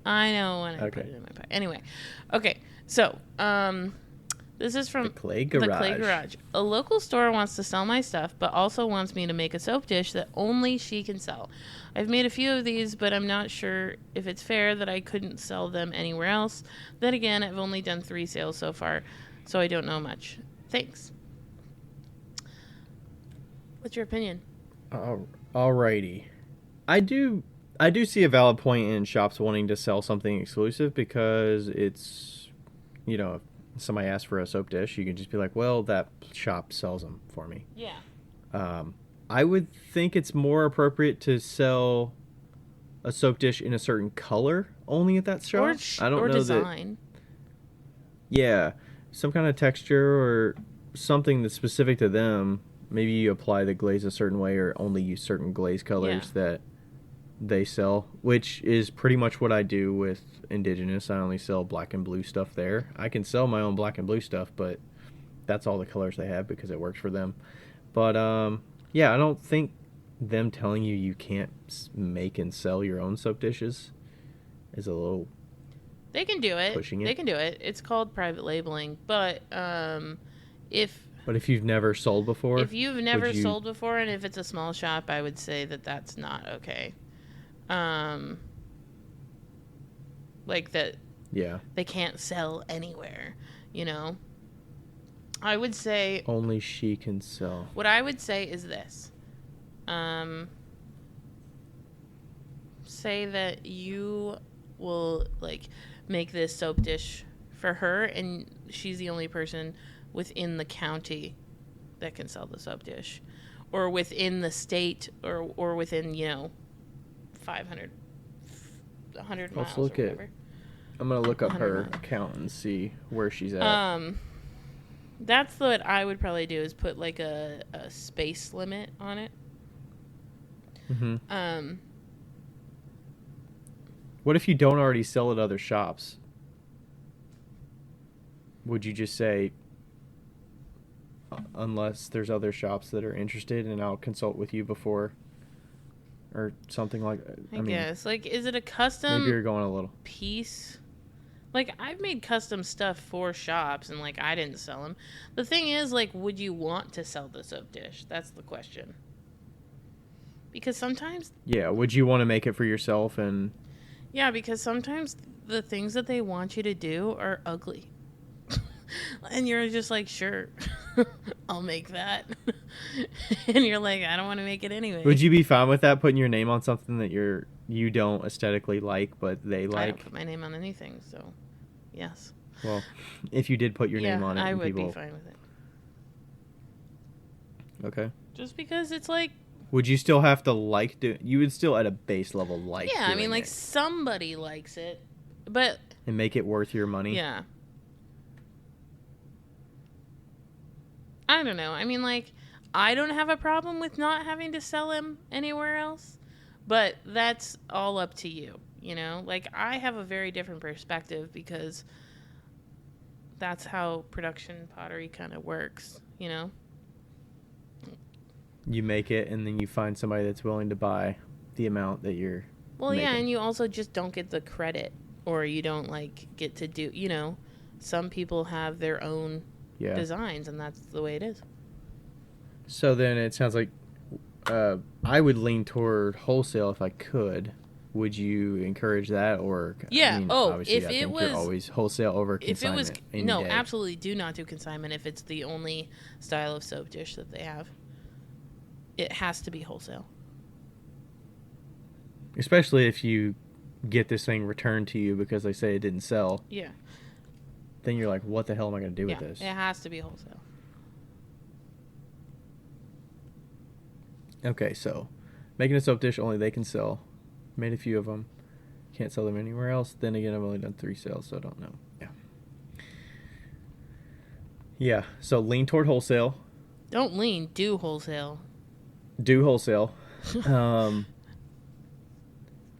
when I put it in my pocket. Anyway, okay, so this is from the Clay Garage. The Clay Garage. A local store wants to sell my stuff, but also wants me to make a soap dish that only she can sell. I've made a few of these, but I'm not sure if it's fair that I couldn't sell them anywhere else. Then again, I've only done 3 sales so far, so I don't know much. Thanks. What's your opinion? Alrighty. I do see a valid point in shops wanting to sell something exclusive because it's, you know, if somebody asks for a soap dish, you can just be like, well, that shop sells them for me. Yeah. I would think it's more appropriate to sell a soap dish in a certain color only at that shop. I don't know design. Yeah, some kind of texture or something that's specific to them. Maybe you apply the glaze a certain way or only use certain glaze colors that they sell, which is pretty much what I do with Indigenous. I only sell black and blue stuff there. I can sell my own black and blue stuff, but that's all the colors they have because it works for them. But yeah, I don't think them telling you can't make and sell your own soap dishes is a little. They can do it. Pushing it. They can do it. It's called private labeling. But if you've never sold before, sold before, and if it's a small shop, I would say that that's not okay. Like that. Yeah. They can't sell anywhere. You know. I would say only she can sell. What I would say is this. Say that you will like make this soap dish for her, and she's the only person within the county that can sell the soap dish, or within the state, or within 500, 100 miles. Let's look or whatever. I'm gonna look up her account and see where she's at. That's what I would probably do, is put like a space limit on it. Mm-hmm. What if you don't already sell at other shops? Would you just say, unless there's other shops that are interested, and I'll consult with you before, or something like? I guess. Like, is it a custom? Maybe you're going a little piece. Like, I've made custom stuff for shops, and, like, I didn't sell them. The thing is, like, would you want to sell the soap dish? That's the question. Because sometimes... Yeah, would you want to make it for yourself? And yeah, because sometimes the things that they want you to do are ugly. And you're just like, sure, I'll make that. And you're like, I don't want to make it anyway. Would you be fine with that, putting your name on something that you don't aesthetically like, but they like? I don't put my name on anything, so yes. Well, if you did put your name on it, I would be fine with it. Okay. Just because it's like... Would you still have to you would still at a base level like Yeah, I mean, like, somebody likes it, but... And make it worth your money? Yeah. I don't know. I mean, like, I don't have a problem with not having to sell him anywhere else, but that's all up to you, you know? Like, I have a very different perspective because that's how production pottery kind of works, you know? You make it, and then you find somebody that's willing to buy the amount that you're making. Yeah, and you also just don't get the credit, or you don't, like, get to do, you know? Some people have their own designs, and that's the way it is. So then it sounds like I would lean toward wholesale if I could. Would you encourage that, or yeah? I mean, Obviously, if I think it was you're always wholesale over consignment. if it was any day. absolutely do not do consignment if it's the only style of soap dish that they have. It has to be wholesale. Especially if you get this thing returned to you because they say it didn't sell. Yeah. Then you're like, what the hell am I going to do with this? It has to be wholesale. Okay, so making a soap dish only they can sell. Made a few of them. Can't sell them anywhere else. Then again, I've only done 3 sales, so I don't know. Yeah. Yeah, so lean toward wholesale. Don't lean, do wholesale. Do wholesale. And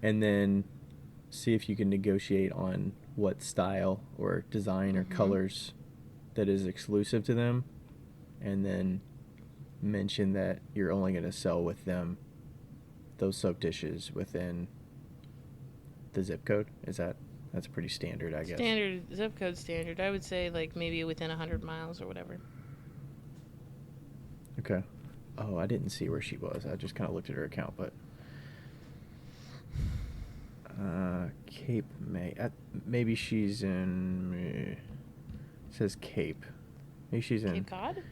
then see if you can negotiate on what style or design or colors that is exclusive to them. And then mention that you're only going to sell with them those soap dishes within the zip code. That's pretty standard, I guess. Standard, zip code standard. I would say like maybe within 100 miles or whatever. Okay. Oh, I didn't see where she was. I just kind of looked at her account, but Cape May. Maybe she's in. It says Cape. Maybe she's in Cape Cod?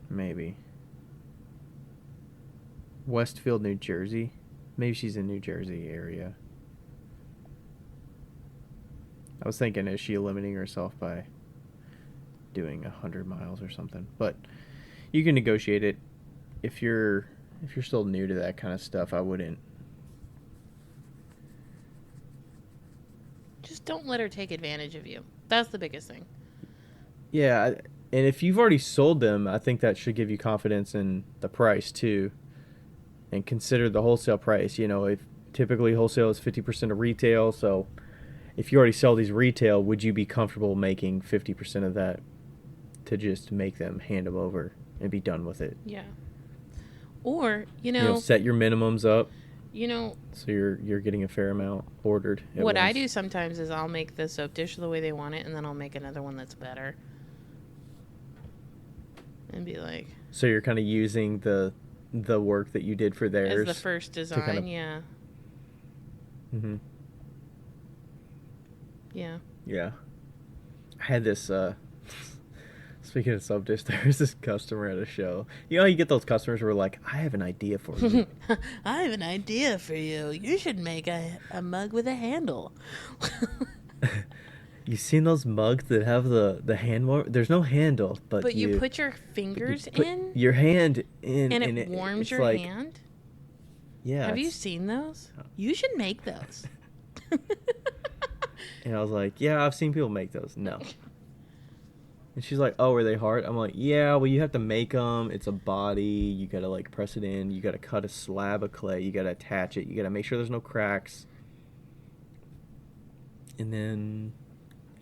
Maybe. Westfield, New Jersey. Maybe she's in New Jersey area. I was thinking, is she limiting herself by doing 100 miles or something? But you can negotiate it. If you're still new to that kind of stuff, I wouldn't. Just don't let her take advantage of you. That's the biggest thing. Yeah, and if you've already sold them, I think that should give you confidence in the price too. And consider the wholesale price. You know, if typically wholesale is 50% of retail, so if you already sell these retail, would you be comfortable making 50% of that to just make them hand them over and be done with it? Yeah. Or, you know set your minimums up. You know, so you're getting a fair amount ordered. What I do sometimes is I'll make the soap dish the way they want it, and then I'll make another one that's better. And be like. So you're kind of using the work that you did for theirs as the first design, kind of, yeah. Mhm. Yeah. Yeah. I had this. Speaking of soap dish, there was this customer at a show. You know, you get those customers who are like, I have an idea for you. I have an idea for you. You should make a mug with a handle. You seen those mugs that have the hand warmer? There's no handle, but you put your fingers in? Your hand in. And it warms your hand? Yeah. Have you seen those? You should make those. And I was like, yeah, I've seen people make those. No. And she's like, oh, are they hard? I'm like, yeah, well, you have to make them. It's a body. You got to, like, press it in. You got to cut a slab of clay. You got to attach it. You got to make sure there's no cracks. And then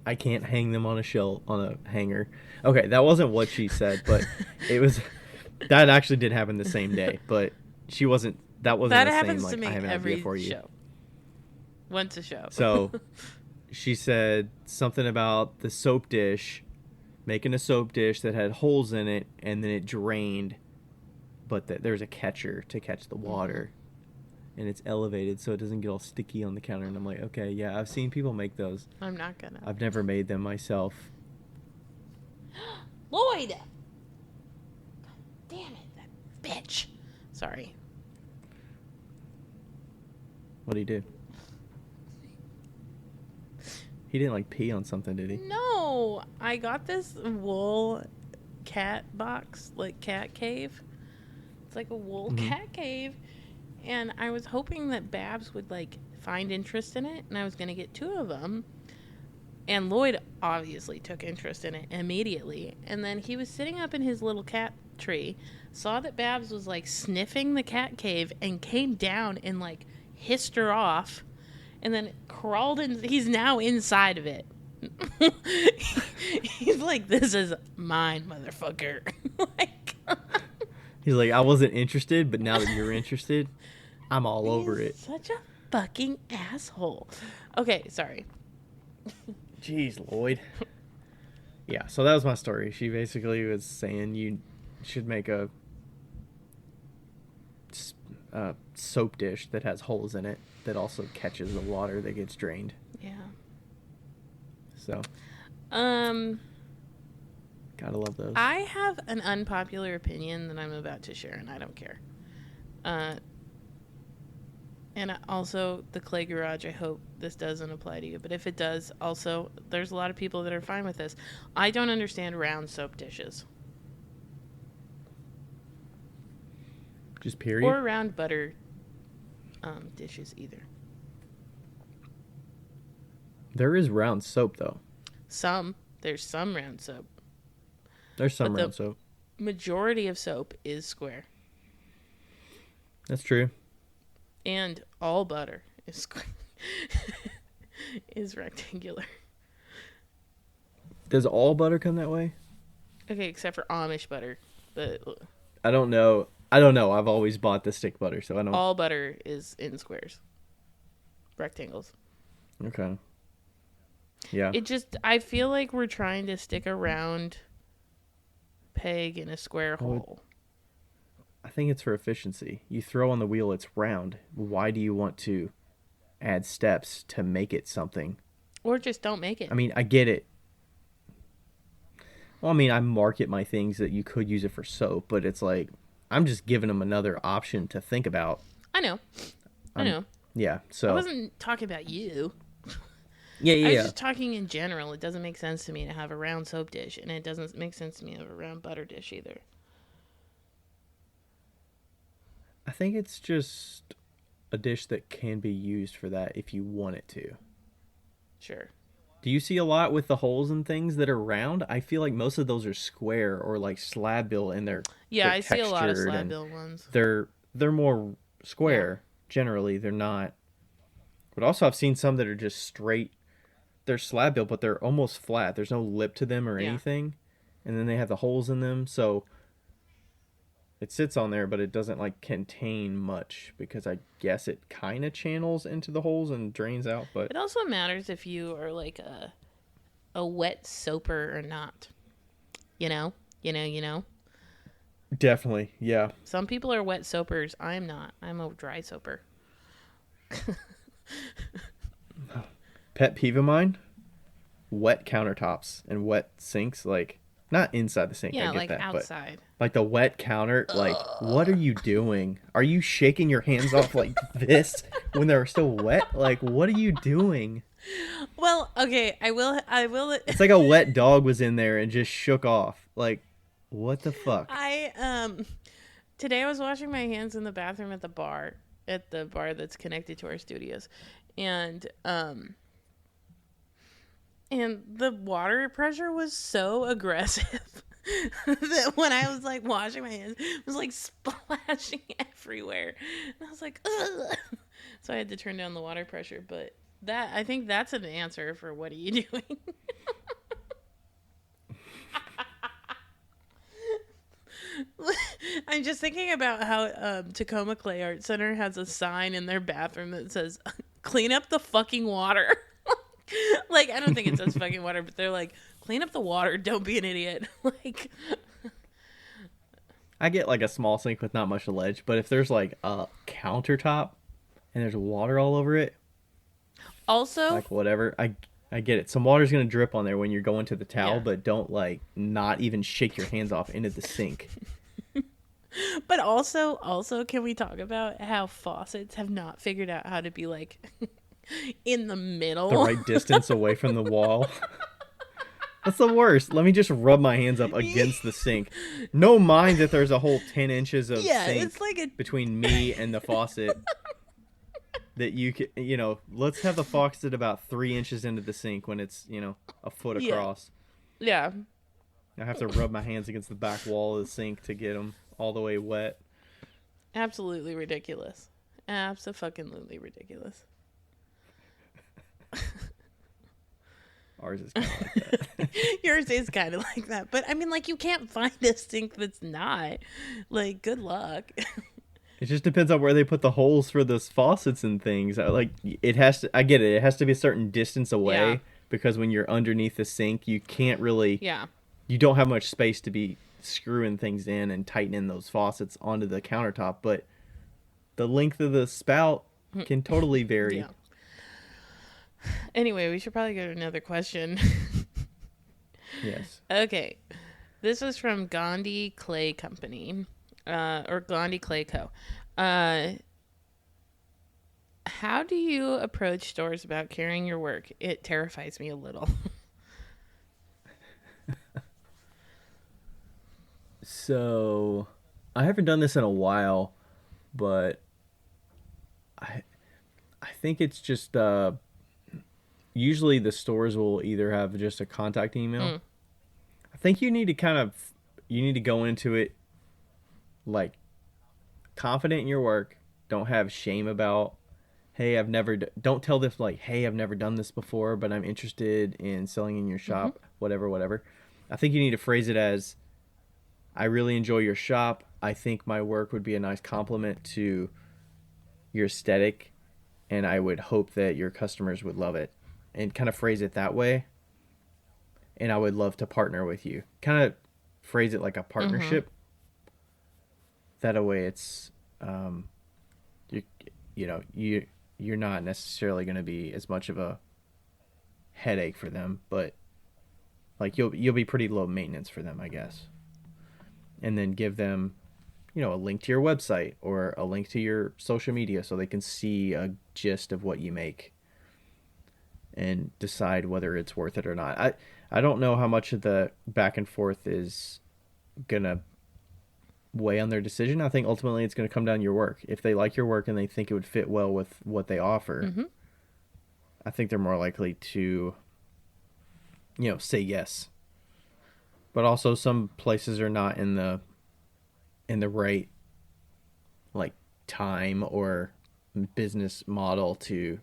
I can't hang them on a hanger. Okay, that wasn't what she said, but it was... That actually did happen the same day, but she wasn't... That wasn't that the happens same, like, to me I have an every idea for you. show. Once a show. So she said something about the soap dish... Making a soap dish that had holes in it, and then it drained, but there's a catcher to catch the water, and it's elevated so it doesn't get all sticky on the counter. And I'm like, okay, yeah, I've seen people make those. I'm not gonna. I've never made them myself. Lloyd! God damn it, that bitch. Sorry. What'd he do? He didn't, like, pee on something, did he? No. I got this wool cat box, like cat cave. It's like a wool cat cave. And I was hoping that Babs would, like, find interest in it. And I was going to get 2 of them. And Lloyd obviously took interest in it immediately. And then he was sitting up in his little cat tree, saw that Babs was, like, sniffing the cat cave, and came down and, like, hissed her off. And then crawled in. He's now inside of it. He's like, this is mine, motherfucker. Like, he's like, I wasn't interested, but now that you're interested, I'm all over it. Such a fucking asshole. Okay, sorry. Jeez, Lloyd. Yeah, so that was my story. She basically was saying you should make a soap dish that has holes in it that also catches the water that gets drained. Yeah. So, Um, gotta love those. I have an unpopular opinion that I'm about to share, and I don't care. Uh, and also, the clay garage, I hope this doesn't apply to you. But if it does, also, there's a lot of people that are fine with this. I don't understand round soap dishes. Just period? Or round butter dishes either. There is round soap, though. There's some round soap. There's some But round the soap. majority of soap is square. That's true. And all butter is is rectangular. Does all butter come that way? Okay, except for Amish butter. But I don't know. I've always bought the stick butter, so I don't. all butter is in squares. Rectangles. Okay. Yeah. I feel like we're trying to stick a round peg in a square hole. I think it's for efficiency. You throw on the wheel, it's round. Why do you want to add steps to make it something? Or just don't make it. I mean, I get it. Well, I mean, I market my things that you could use it for soap, but it's like, I'm just giving them another option to think about. I know. Yeah, so. I wasn't talking about you. Yeah. I was just talking in general. It doesn't make sense to me to have a round soap dish, and it doesn't make sense to me to have a round butter dish either. I think it's just a dish that can be used for that if you want it to. Sure. Do you see a lot with the holes and things that are round? I feel like most of those are square or like slab bill, and they're I see a lot of textured slab and bill ones. They're more square. Generally, they're not. But also, I've seen some that are just straight. They're slab built, but they're almost flat. There's no lip to them or anything, and then they have the holes in them, so it sits on there, but it doesn't like contain much because I guess it kind of channels into the holes and drains out. But it also matters if you are like a wet soaper or not. You know. Definitely, yeah. Some people are wet soapers. I'm not. I'm a dry soaper. Pet peeve of mine: wet countertops and wet sinks. Like not inside the sink. Yeah, I get like that, outside. But like the wet counter. Like, what are you doing? Are you shaking your hands off like this when they're still wet? Like, what are you doing? Well, okay, I will. It's like a wet dog was in there and just shook off. Like, what the fuck? Today I was washing my hands in the bathroom at the bar that's connected to our studios, and the water pressure was so aggressive that when I was like washing my hands, it was like splashing everywhere, and I was like, ugh. So I had to turn down the water pressure, but. I think that's an answer for what are you doing? I'm just thinking about how Tacoma Clay Art Center has a sign in their bathroom that says, clean up the fucking water. Like, I don't think it says fucking water, but they're like, clean up the water. Don't be an idiot. Like, I get like a small sink with not much ledge, but if there's like a countertop and there's water all over it, also, like whatever, I get it. Some water's gonna drip on there when you're going to the towel, Yeah. but don't like not even shake your hands off into the sink. but also, can we talk about how faucets have not figured out how to be like in the middle, The right distance away from the wall. That's the worst. Let me just rub my hands up against the sink. No mind that there's a whole 10 inches of sink it's like between me and the faucet. That you can, let's have the faucet about 3 inches into the sink when it's, a foot across. Yeah. I have to rub my hands against the back wall of the sink to get them all the way wet. Absolutely ridiculous. Abso-fucking-lutely ridiculous. Ours is kind of like that. Yours is kind of like that. But, I mean, like, you can't find a sink that's not. Like, good luck. It just depends on where they put the holes for those faucets and things. Like, it has to, I get it. It has to be a certain distance away because when you're underneath the sink, you can't really, Yeah. you don't have much space to be screwing things in and tightening those faucets onto the countertop. But the length of the spout can totally vary. Yeah. Anyway, we should probably go to another question. Yes. Okay. This was from Gandhi Clay Company, or Gandhi Clay Co. How do you approach stores about carrying your work? It terrifies me a little. So, I haven't done this in a while, but I I think it's just usually the stores will either have just a contact email. Mm. I think you need to go into it like confident in your work. Don't have shame about, hey, don't tell this like, hey, I've never done this before, but I'm interested in selling in your Mm-hmm. shop, whatever, whatever. I think you need to phrase it as, I really enjoy your shop. I think my work would be a nice complement to your aesthetic, and I would hope that your customers would love it. And kind of phrase it that way. And I would love to partner with you. Kind of phrase it like a Mm-hmm. partnership. That way, it's you you're not necessarily going to be as much of a headache for them, but like you'll be pretty low maintenance for them, I guess. And then give them, a link to your website or a link to your social media so they can see a gist of what you make and decide whether it's worth it or not. I don't know how much of the back and forth is gonna weigh on their decision. I think ultimately it's going to come down to your work. If they like your work and they think it would fit well with what they offer, Mm-hmm. I think they're more likely to, say yes. But also some places are not in the right like time or business model to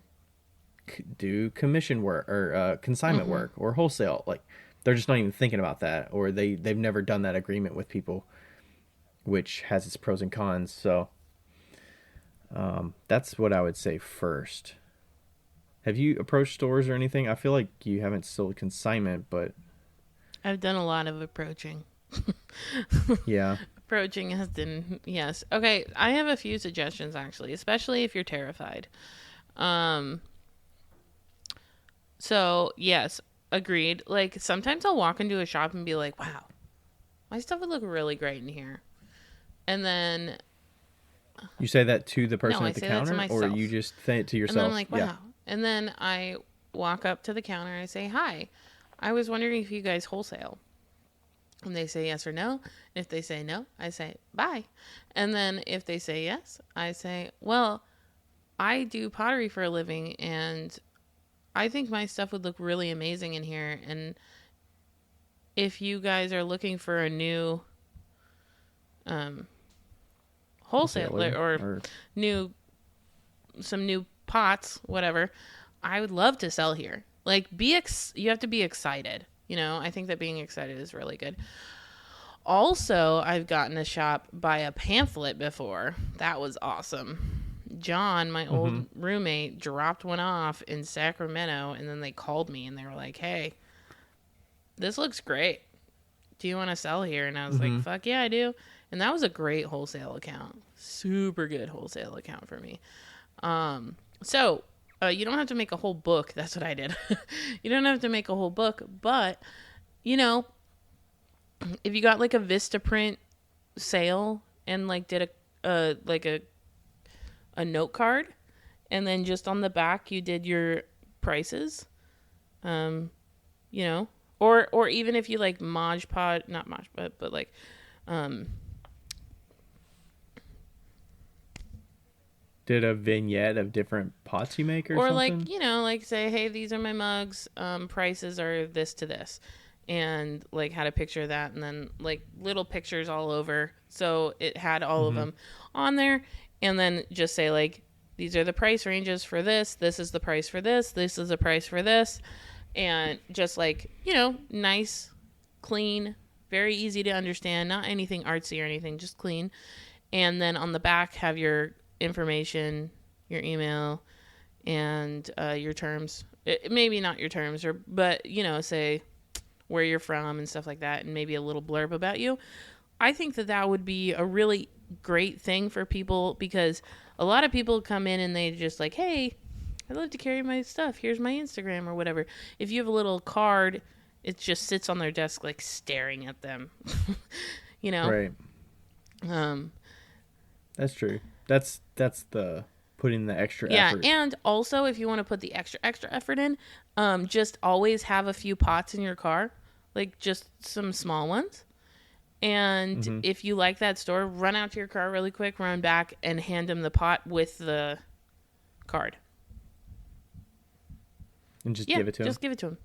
do commission work or consignment Mm-hmm. work or wholesale. Like they're just not even thinking about that, or they've never done that agreement with people, which has its pros and cons. So that's what I would say first. Have you approached stores or anything? I feel like you haven't sold consignment, but I've done a lot of approaching. yeah. Approaching has been, yes. Okay, I have a few suggestions actually, especially if you're terrified. Um, so yes, agreed. Like sometimes I'll walk into a shop and be like, "Wow, my stuff would look really great in here," and then You say that to the no, person I at the say that to counter, or you myself, just say it to and then I'm yourself? like, Yeah. "Wow," and then I walk up to the counter and I say, "Hi, I was wondering if you guys wholesale." And they say yes or no. If they say no, I say bye. And then if they say yes, I say, well, I do pottery for a living and I think my stuff would look really amazing in here. And if you guys are looking for a new um, wholesaler Wholesaler or or new some new pots, whatever, I would love to sell here. Like you have to be excited. I think that being excited is really good. Also, I've gotten a shop by a pamphlet before. That was awesome. John, my mm-hmm. old roommate, dropped one off in Sacramento, and then they called me and they were like, "Hey, this looks great. Do you want to sell here?" And I was like, Mm-hmm. "Fuck yeah, I do." And that was a great wholesale account. Super good wholesale account for me. So you don't have to make a whole book. That's what I did. You don't have to make a whole book, but you know, if you got like a Vistaprint sale and like did a note card, and then just on the back you did your prices, um, you know, or even if you like Mod Pod, not Mod Pod, but like, um, Did a vignette of different pots you make or or like something? like say, hey, these are my mugs, prices are this to this, and like had a picture of that, and then like little pictures all over, so it had all of Mm-hmm. them on there, and then just say like, these are the price ranges for this. This is the price for this. This is the price for this, and just like nice, clean, very easy to understand. Not anything artsy or anything, just clean. And then on the back have your information, your email, and your terms maybe not your terms, but say where you're from and stuff like that, and maybe a little blurb about you. I think that would be a really great thing for people, because a lot of people come in and they just like, hey, I love to carry my stuff. Here's my Instagram or whatever. If you have a little card, it just sits on their desk like staring at them. you know? Right. Um, That's true. That's the putting the extra yeah, effort. and also if you want to put the extra effort in, just always have a few pots in your car, like just some small ones. And if you like that store, run out to your car really quick, run back, and hand them the pot with the card. And just give it to him. Just give it to him.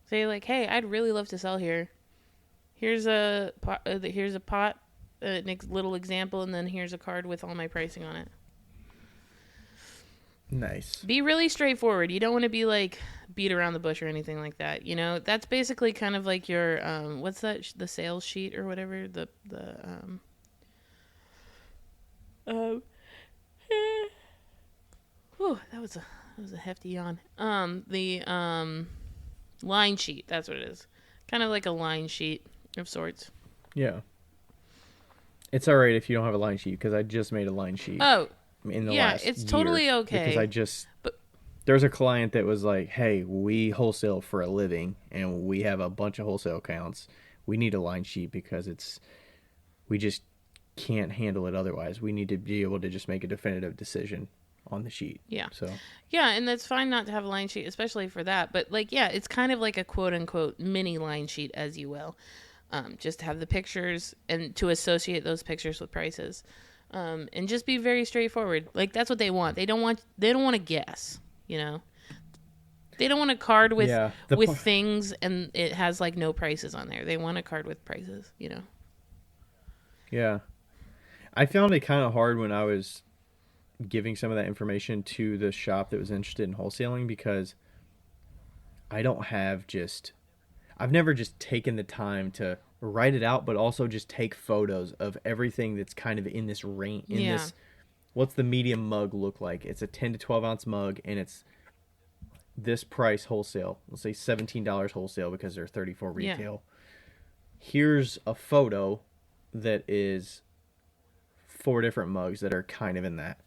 Say like, "Hey, I'd really love to sell here. Here's a pot, little example, and then here's a card with all my pricing on it." Nice. Be really straightforward. You don't want to be like beat around the bush or anything like that. That's basically kind of like your what's that? The sales sheet or whatever. Whew, that was a hefty yawn. The line sheet. That's what it is. Kind of like a line sheet of sorts. Yeah. It's all right if you don't have a line sheet, because I just made a line sheet. Oh, in the yeah, last it's year, totally okay. Because there's a client that was like, hey, we wholesale for a living and we have a bunch of wholesale accounts. We need a line sheet because we just can't handle it otherwise. We need to be able to just make a definitive decision on the sheet. Yeah. So yeah, and that's fine not to have a line sheet, especially for that. But it's kind of like a quote unquote mini line sheet, as you will. Just to have the pictures and to associate those pictures with prices. And just be very straightforward. Like that's what they want. They don't want to guess, They don't want a card with things and it has like no prices on there. They want a card with prices, Yeah. I found it kind of hard when I was giving some of that information to the shop that was interested in wholesaling, because I've never just taken the time to write it out, but also just take photos of everything that's kind of in this range. What's the medium mug look like? It's a 10 to 12 ounce mug, and it's this price wholesale. Let's say $17 wholesale because they're 34 retail. Here's a photo that is 4 different mugs that are kind of in that,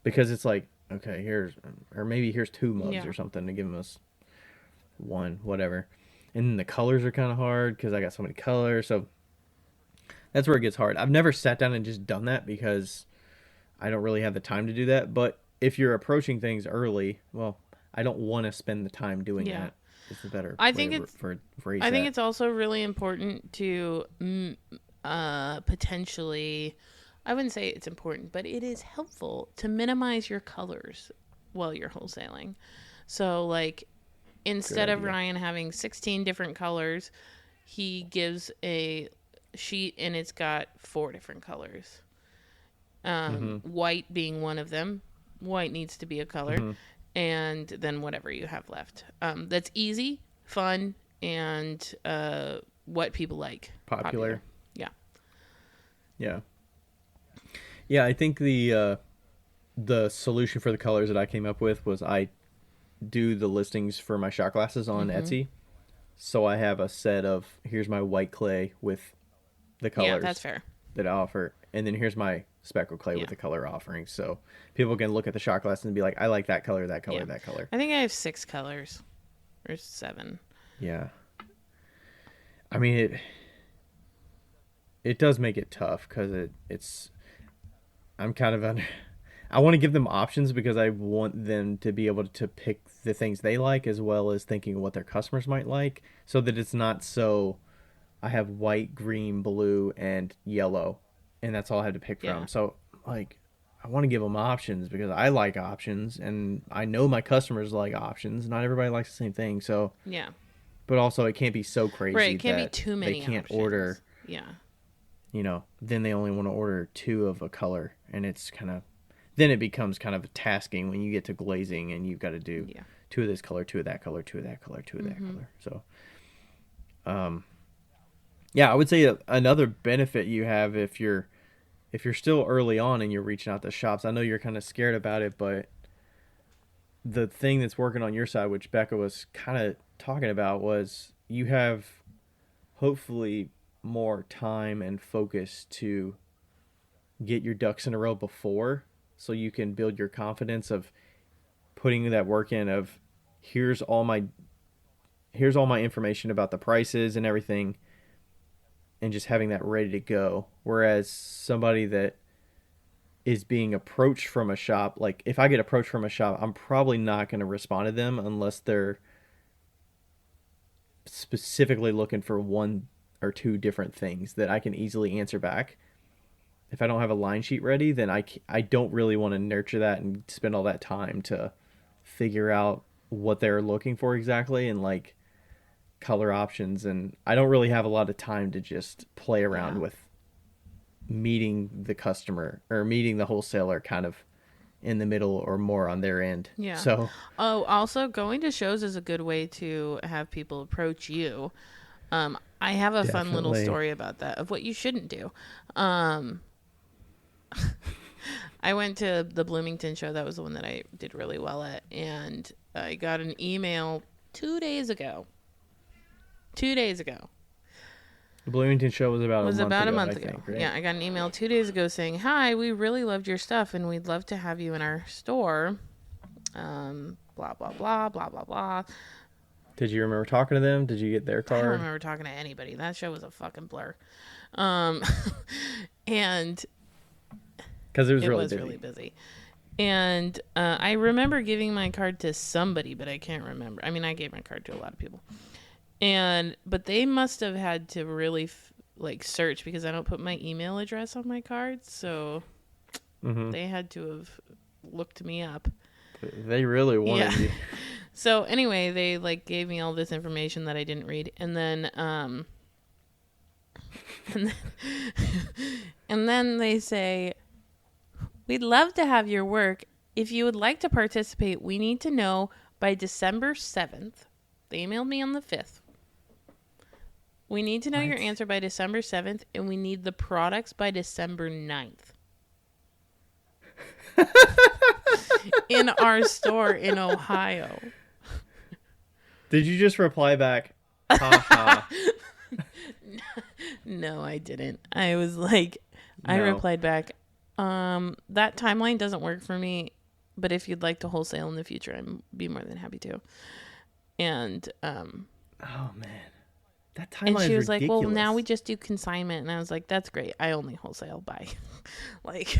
because it's like, okay, here's 2 mugs or something to give us one, whatever. And then the colors are kind of hard because I got so many colors. So that's where it gets hard. I've never sat down and just done that because I don't really have the time to do that. But if you're approaching things early, well, I don't want to spend the time doing that. It's the better I think it's also really important to potentially, I wouldn't say it's important, but it is helpful to minimize your colors while you're wholesaling. So like, instead of Ryan having 16 different colors, he gives a sheet and it's got 4 different colors. White being one of them. White needs to be a color. And then whatever you have left. That's easy, fun, and what people like. Popular. Yeah. Yeah. Yeah, I think the solution for the colors that I came up with was I do the listings for my shot glasses on Etsy. So I have a set of, here's my white clay with the colors that's fair. that I offer. And then here's my speckled clay with the color offering. So people can look at the shot glasses and be like, I like that color, that color, that color. I think I have 6 colors or 7. Yeah. I mean, it does make it tough because I'm kind of I want to give them options because I want them to be able to pick the things they like, as well as thinking of what their customers might like, so that it's not so I have white, green, blue, and yellow, and that's all I have to pick from. So like, I want to give them options because I like options, and I know my customers like options. Not everybody likes the same thing. So but also it can't be so crazy. Right, it can't that be too many. They can't options. order. Yeah. Then they only want to order 2 of a color, and it's kind of, then it becomes kind of tasking when you get to glazing and you've got to do 2 of this color, 2 of that color, 2 of that color, 2 of that color. So, I would say another benefit you have if you're still early on and you're reaching out to shops. I know you're kind of scared about it, but the thing that's working on your side, which Becca was kind of talking about, was you have hopefully more time and focus to get your ducks in a row before, so you can build your confidence of putting that work in of here's all my here's all my information about the prices and everything, and just having that ready to go. Whereas somebody that is being approached from a shop, like if I get approached from a shop, I'm probably not going to respond to them unless they're specifically looking for one or two different things that I can easily answer back. If I don't have a line sheet ready, then I don't really want to nurture that and spend all that time to figure out what they're looking for exactly, and like color options. And I don't really have a lot of time to just play around Yeah. with meeting the customer or meeting the wholesaler kind of in the middle or more on their end. Yeah. So Oh, also going to shows is a good way to have people approach you. I have a fun little definitely. story about that of what you shouldn't do. Um, I went to the Bloomington show. That was the one that I did really well at. And I got an email 2 days ago. 2 days ago. The Bloomington show was about It was a month about a ago, month I ago. think, right? Yeah, I got an email 2 days ago saying, "Hi, we really loved your stuff and we'd love to have you in our store. Blah, blah, blah, blah, blah, blah." Did you remember talking to them? Did you get their I don't card? remember talking to anybody. That show was a fucking blur. Um, and Because it was it really was busy. really busy. And I remember giving my card to somebody, but I can't remember. I mean, I gave my card to a lot of people. But they must have had to really search because I don't put my email address on my cards. So Mm-hmm. they had to have looked me up. They really wanted Yeah. you. So anyway, they gave me all this information that I didn't read, and then and then, and then they say, "We'd love to have your work. If you would like to participate, we need to know by December 7th." They emailed me on the 5th. "We need to know your What? answer by December 7th, and we need the products by December 9th." In our store in Ohio. Did you just reply back? Ha ha. No, I didn't. I was like, I No. replied back, that timeline doesn't work for me, but if you'd like to wholesale in the future, I'd be more than happy to. And Oh man, that and timeline she is was like, "Well, ridiculous. now we just do consignment." And I was like, "That's great. I only wholesale. Bye." Like,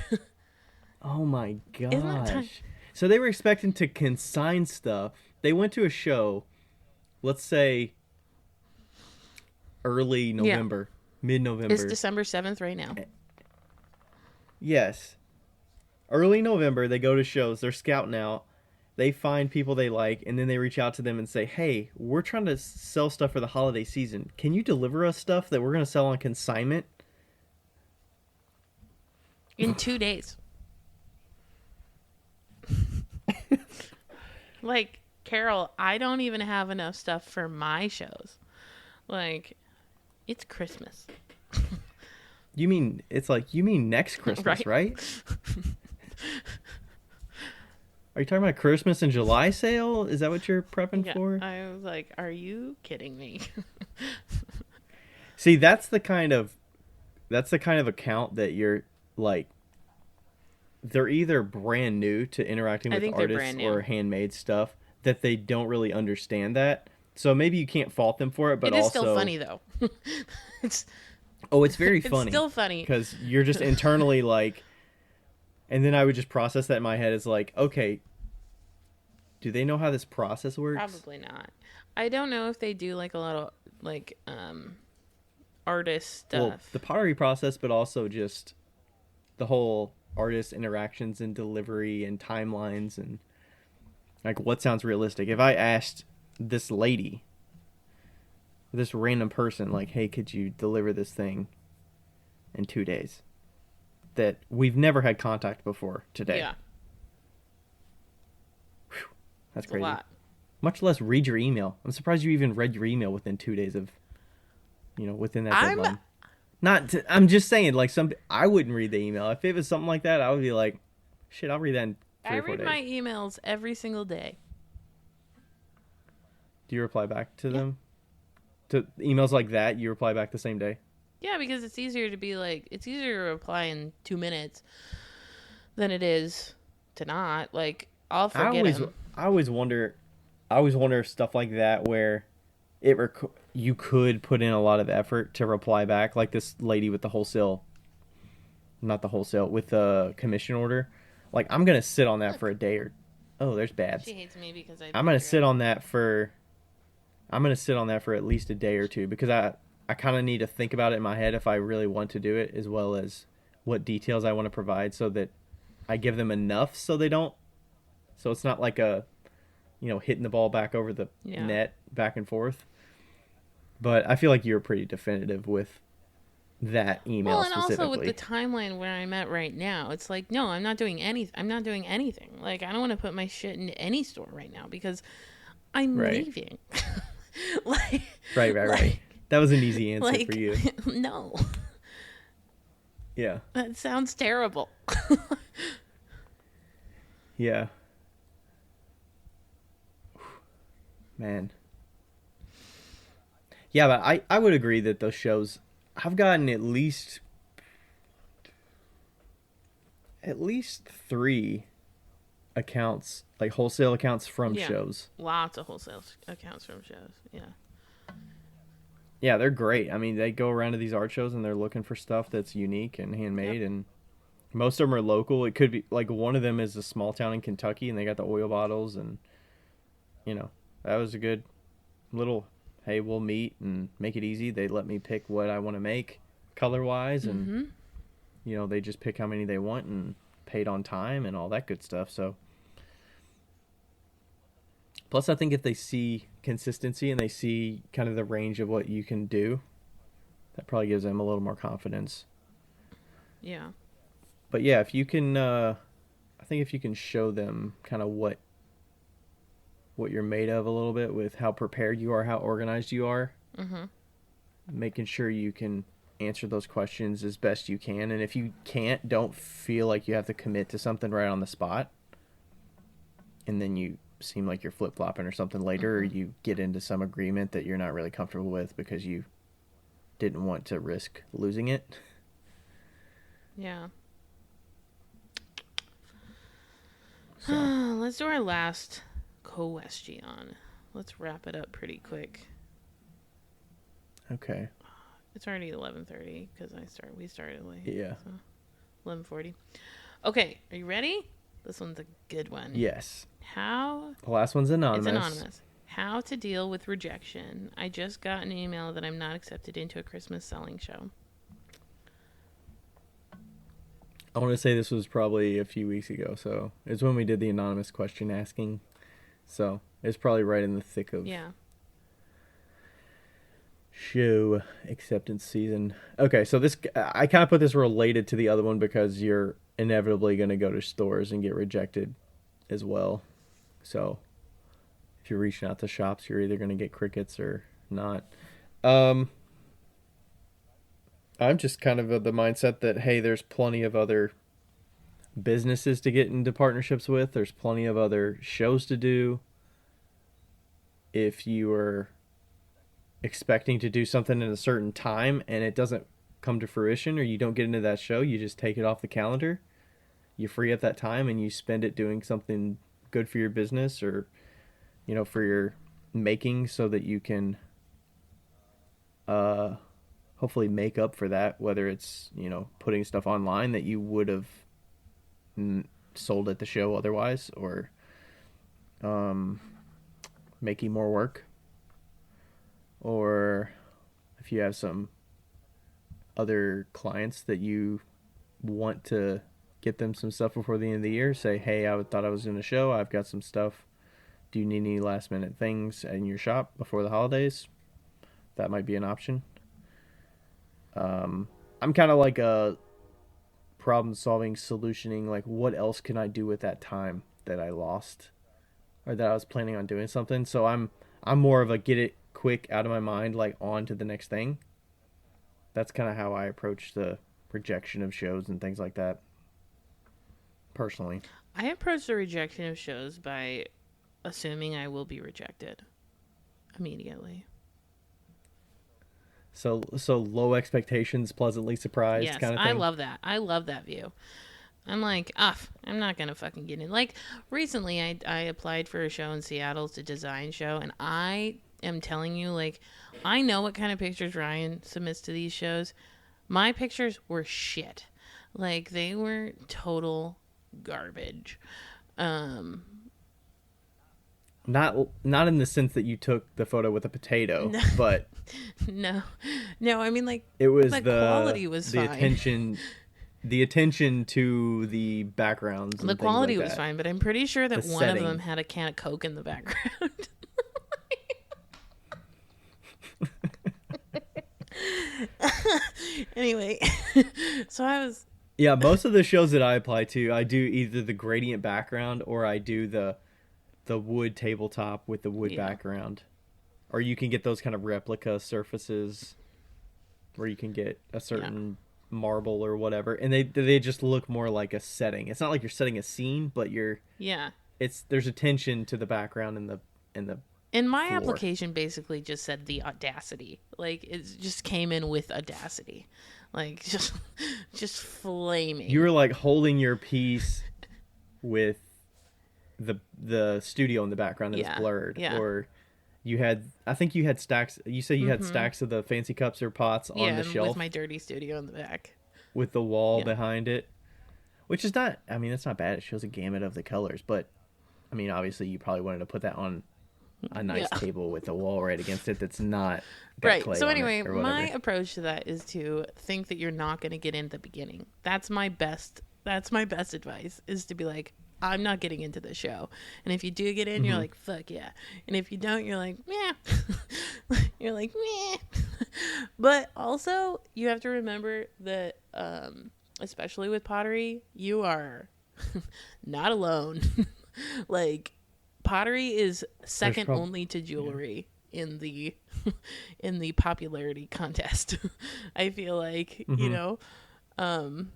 Oh my isn't that time? gosh. So they were expecting to consign stuff. They went to a show, let's say early November, mid-November. It's December 7th right now. Yes. Early November, they go to shows. They're scouting out. They find people they like, and then they reach out to them and say, "Hey, we're trying to sell stuff for the holiday season. Can you deliver us stuff that we're going to sell on consignment?" In 2 days. Like, Carol, I don't even have enough stuff for my shows. Like, it's Christmas. You mean next Christmas, right? Are you talking about Christmas and July sale? Is that what you're prepping Yeah, for? I was like, are you kidding me? See, that's the kind of account that you're like, they're either brand new to interacting I with think they're artists brand new. or handmade stuff that they don't really understand that. So maybe you can't fault them for it, but It is also still funny, though. it's it's very it's funny. still funny. Because you're just internally like, and then I would just process that in my head as like, okay, do they know how this process works? Probably not. I don't know if they do like a lot of like artist stuff. Well, the pottery process, but also just the whole artist interactions and delivery and timelines and like what sounds realistic. If I asked this lady, this random person, like, "Hey, could you deliver this thing in 2 days?" That we've never had contact before today. Yeah, That's it's crazy. a lot. Much less read your email. I'm surprised you even read your email within 2 days of, within that deadline. I'm just saying, like, I wouldn't read the email. If it was something like that, I would be like, shit, I'll read that in 3 I or 4 read days. my emails every single day. Do you reply back to Yeah. them? To emails like that, you reply back the same day? Yeah, because it's easier to be like, it's easier to reply in 2 minutes than it is to not. Like, I'll I forget always him. I always wonder I always wonder if stuff like that where you could put in a lot of effort to reply back, like this lady with the wholesale, not the wholesale, with the commission order. Like I'm gonna sit on that for Look, a day or oh, there's she bads. hates me because I I'm gonna picked her sit up. on that for I'm gonna sit on that for at least a day or two because I kind of need to think about it in my head if I really want to do it, as well as what details I want to provide, so that I give them enough so they don't. So it's not like a hitting the ball back over the Yeah. net back and forth. But I feel like you were pretty definitive with that Well, email and also with the specifically. timeline where I'm at right now, it's like, no, I'm not doing any. I'm not doing anything. Like, I don't want to put my shit in any store right now because I'm Right. leaving. like, Right. like, That was an easy answer for like, you. no, Yeah. that sounds terrible. Yeah. Man. Yeah, but I would agree that those shows I've gotten at least 3 accounts, like wholesale accounts from Yeah, shows. lots of wholesale accounts from shows. Yeah, Yeah, they're great. I mean, they go around to these art shows and they're looking for stuff that's unique and yep. handmade, and most of them are local. It could be like one of them is a small town in Kentucky and they got the oil bottles, and you know, that was a good little hey, we'll meet and make it easy. They let me pick what I want to make color-wise, and Mm-hmm. they just pick how many they want and paid on time and all that good stuff. So plus, I think if they see consistency and they see kind of the range of what you can do, that probably gives them a little more confidence. Yeah. But yeah, if you can, I think if you can show them kind of what you're made of a little bit with how prepared you are, how organized you are, Mm-hmm. making sure you can answer those questions as best you can. And if you can't, don't feel like you have to commit to something right on the spot. And then you seem like you're flip flopping or something later, or Mm-hmm. you get into some agreement that you're not really comfortable with because you didn't want to risk losing it. Yeah. So, Let's do our last question. Let's wrap it up pretty quick. okay. It's already 11:30 because we started late. Yeah. So 11:40. Okay, are you ready? This one's a good one. Yes. How The last one's It's anonymous. anonymous. How to deal with rejection. I just got an email that I'm not accepted into a Christmas selling show. I want to say this was probably a few weeks ago, so it's when we did the anonymous question asking. So it's probably right in the thick of Yeah. show acceptance season. Okay, so this I kind of put this related to the other one because you're inevitably going to go to stores and get rejected as well. So if you're reaching out to shops, you're either going to get crickets or not. Um, I'm just kind of the mindset that hey, there's plenty of other businesses to get into partnerships with. There's plenty of other shows to do. If you are expecting to do something in a certain time and it doesn't come to fruition or you don't get into that show, you just take it off the calendar. You free up that time and you spend it doing something good for your business or for your making so that you can uh hopefully make up for that, whether it's putting stuff online that you would have sold at the show otherwise, or um making more work, or if you have some other clients that you want to get them some stuff before the end of the year, say hey, I thought I was in a show, I've got some stuff, do you need any last minute things in your shop before the holidays? That might be an option. I'm kind of like a problem solving solutioning, like what else can I do with that time that I lost or that I was planning on doing something. So I'm more of a get it quick out of my mind, like on to the next thing. That's kind of how I approach the rejection of shows and things like that personally. I approach the rejection of shows by assuming I will be rejected. immediately. So low expectations, pleasantly surprised Yes, kind of I thing. love that. I love that view. I'm like, I'm not gonna fucking get in. Like recently, I applied for a show in Seattle. It's a design show, and I am telling you, like, I know what kind of pictures Ryan submits to these shows. My pictures were shit. Like they were total garbage. Um, Not in the sense that you took the photo with a potato, no, but no, no. I mean, like it was the quality was the fine. attention to the backgrounds The and things quality like was that. fine, but I'm pretty sure The that one of them setting. had a can of Coke in the background. Anyway, so I was. Yeah, most of the shows that I apply to, I do either the gradient background or I do the wood tabletop with the wood Yeah. background. Or you can get those kind of replica surfaces where you can get a Yeah. certain marble or whatever, and they just look more like a setting. It's not like you're setting a scene, but Yeah. there's attention to the background and the And my floor. application basically just said the audacity. Like it just came in with audacity. Like just flaming. You were like holding your piece with the studio in the background that was Yeah. blurred, Yeah. or I think you had stacks. You say you had Mm-hmm. stacks of the fancy cups or pots on Yeah, the and with shelf my dirty studio in the back. with the wall Yeah. behind it, which is not. I mean, that's not bad. It shows a gamut of the colors, but I mean, obviously, you probably wanted to put that on a Yeah. nice table with a wall right against it that's not got Right. clay So on it anyway, or my whatever. approach to that is to think that you're not going to get in at the beginning. That's my best advice is to be like, I'm not getting into the show. And if you do get in, you're Mm-hmm. like, fuck yeah. And if you don't, you're like, meh. You're like, meh. But also, you have to remember that, especially with pottery, you are not alone. Like, pottery is There's second probably only to yeah. jewelry in the in the popularity contest. I feel like, Mm-hmm. um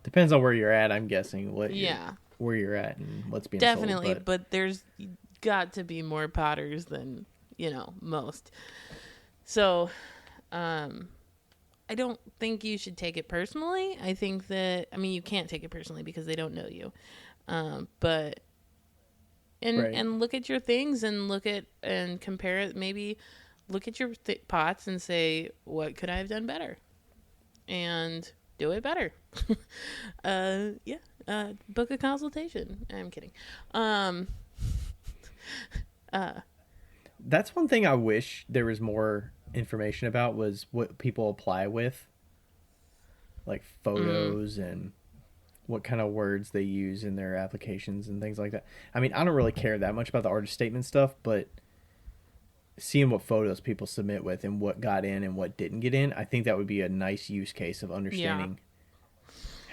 Depends on where you're at. I'm guessing yeah, where you're at and what's being sold, definitely, but but there's got to be more potters than, most. So, um I don't think you should take it personally. I think that, I mean, you can't take it personally because they don't know you. But right. and look at your things and look at and compare it. Maybe look at your pots and say, what could I have done better, and do it better. Yeah. Book a consultation. I'm kidding. Um. That's one thing I wish there was more information about was what people apply with, like Mm, photos and what kind of words they use in their applications and things like that. I mean, I don't really care that much about the artist statement stuff, but seeing what photos people submit with and what got in and what didn't get in, I think that would be a nice use case of yeah. understanding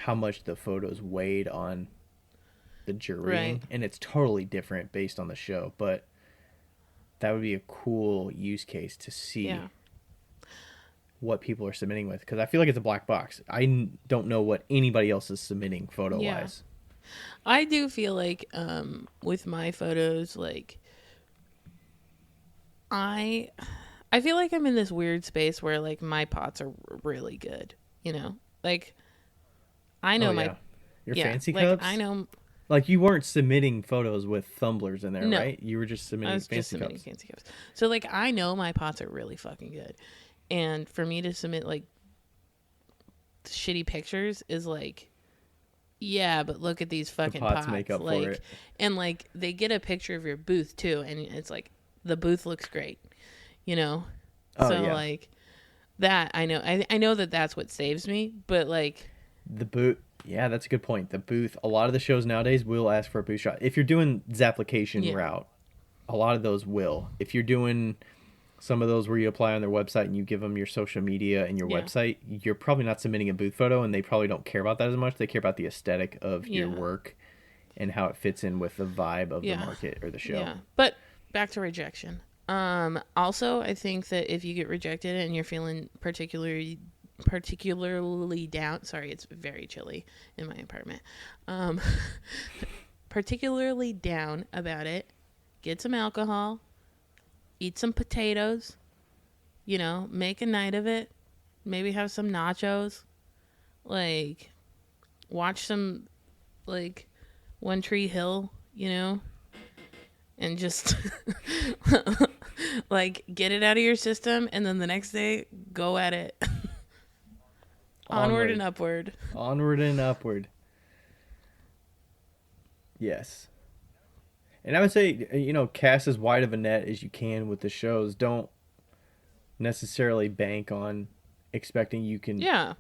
how much the photos weighed on the Right. jurying. And it's totally different based on the show, but that would be a cool use case to Yeah. see what people are submitting with, because I feel like it's a black box. Don't know what anybody else is submitting photo Yeah. wise. I do feel like with my photos, like I I feel like I'm in this weird space where like my pots are really good. Like I Oh know my yeah, your yeah, fancy like I cups. know. Like you weren't submitting photos with tumblers in there, No, right? You were just I submitting was just fancy submitting cups. fancy cups. So like I know my pots are really fucking good. And for me to submit like shitty pictures is like, yeah, but look at these The fucking pots make pots. up for Like, it. and like they get a picture of your booth too, and it's like the booth looks great, you know? Oh So yeah, like that I know. I know that that's what saves me, but like, the boot. Yeah, that's a good point. The booth. A lot of the shows nowadays will ask for a booth shot. If you're doing Zapplication yeah, route, a lot of those will. If you're doing some of those where you apply on their website and you give them your social media and your yeah, website, you're probably not submitting a booth photo, and they probably don't care about that as much. They care about the aesthetic of your yeah, work and how it fits in with the vibe of the yeah, market or the show. yeah. But back to rejection. Also, I think that if you get rejected and you're feeling particularly down, sorry, it's very chilly in my apartment. Um, particularly down about it, get some alcohol, eat some potatoes, make a night of it. Maybe have some nachos. Like, watch some, like, One Tree Hill, and just, like, get it out of your system. And then the next day, go at it. Onward and upward. Onward and upward. Yes. And I would say, cast as wide of a net as you can with the shows. Don't necessarily bank on expecting Yeah.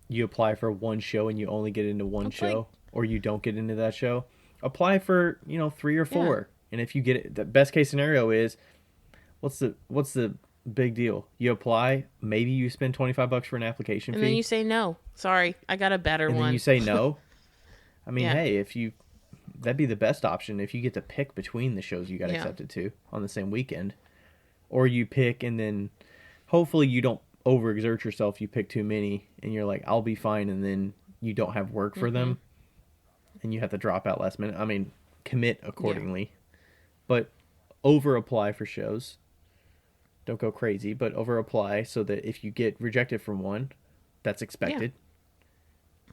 you apply for one show and you only get into one It's show, or you don't get into that show. Apply for, 3 or 4. Yeah. And if you get it, the best case scenario is, what's the big deal? You apply, maybe you spend $25 for an application fee. And then you say no. Sorry, I got a better one. And then you say no. I mean, Yeah. hey, that'd be the best option if you get to pick between the shows you got accepted to on the same weekend. Or you pick, and then hopefully you don't overexert yourself. You pick too many and you're like, I'll be fine, and then you don't have work for them and you have to drop out last minute. I mean, commit accordingly. But over apply for shows. Don't go crazy, but over apply so that if you get rejected from one, that's expected.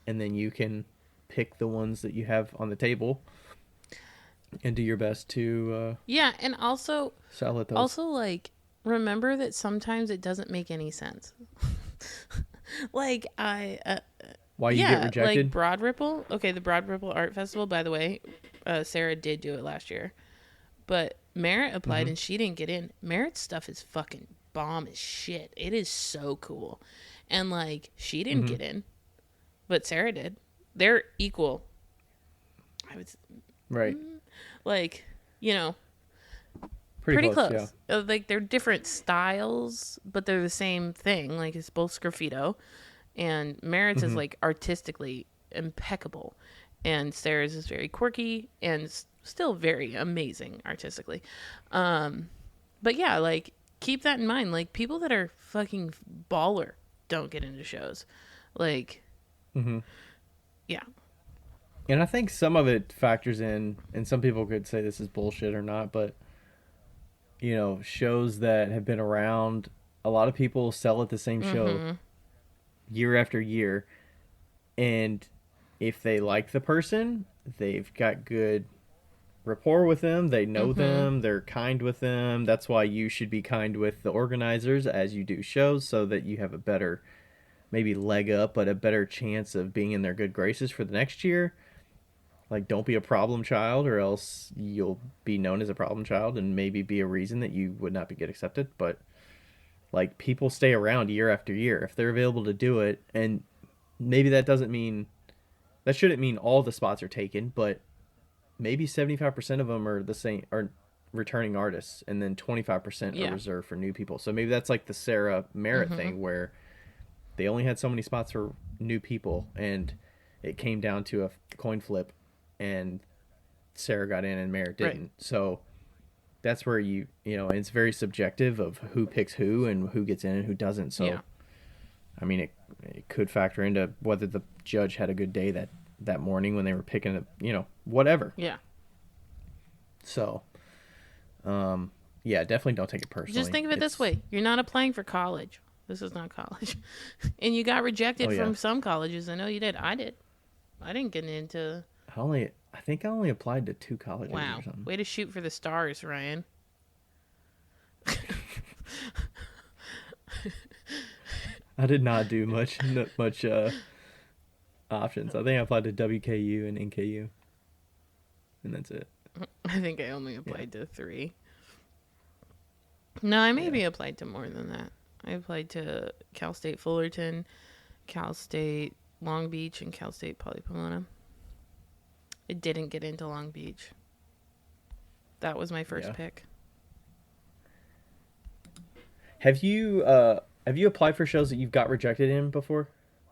And then you can pick the ones that you have on the table and do your best to and also sell it those. Also, like, remember that sometimes it doesn't make any sense. Like, Why you get rejected? Like Broad Ripple. Okay, the Broad Ripple Art Festival, by the way, Sarah did do it last year. But Merritt applied and she didn't get in. Merritt's stuff is fucking bomb as shit. It is so cool. And, like, she didn't get in, but Sarah did. They're equal. I would, right. like, Pretty close. Yeah. Like, they're different styles, but they're the same thing. Like, it's both Sgraffito. And Merritt's is, like, artistically impeccable. And Sarah's is very quirky and still very amazing artistically. But yeah, like, keep that in mind. Like, people that are fucking baller don't get into shows. Like, yeah. And I think some of it factors in, and some people could say this is bullshit or not, but, shows that have been around, a lot of people sell at the same show year after year. And if they like the person, they've got good rapport with them, they know them, they're kind with them. That's why you should be kind with the organizers as you do shows, so that you have a better, maybe leg up, but a better chance of being in their good graces for the next year. Like, don't be a problem child, or else you'll be known as a problem child and maybe be a reason that you would not get accepted. But, like, people stay around year after year if they're available to do it. And maybe that shouldn't mean all the spots are taken, but maybe 75% of them are returning artists, and then 25% are reserved for new people. So maybe that's like the Sarah Merritt thing, where they only had so many spots for new people, and it came down to a coin flip, and Sarah got in and Merritt didn't. Right. So that's where and it's very subjective of who picks who and who gets in and who doesn't. So, I mean, it could factor into whether the judge had a good day that morning when they were picking it, whatever. Yeah. So, definitely don't take it personally. Just think of it this way. You're not applying for college. This is not college. And you got rejected from some colleges. I know you did. I did. I didn't get into... I think I only applied to 2 colleges or something. Way to shoot for the stars, Ryan. I did not do much options. I think I applied to WKU and NKU, and that's it. I think I only applied to 3. No, I maybe applied to more than that. I applied to Cal State Fullerton, Cal State Long Beach, and Cal State Poly Pomona. I didn't get into Long Beach. That was my first pick. Have you applied for shows that you've got rejected in before?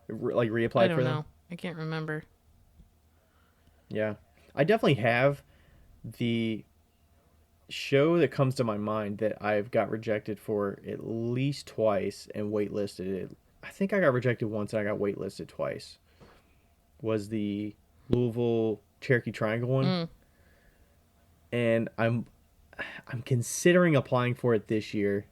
Like reapplied for them? I don't know. I can't remember. Yeah. I definitely have. The show that comes to my mind that I've got rejected for at least twice and waitlisted. I think I got rejected once and I got waitlisted twice. Was the Louisville Cherokee Triangle one. And I'm considering applying for it this year,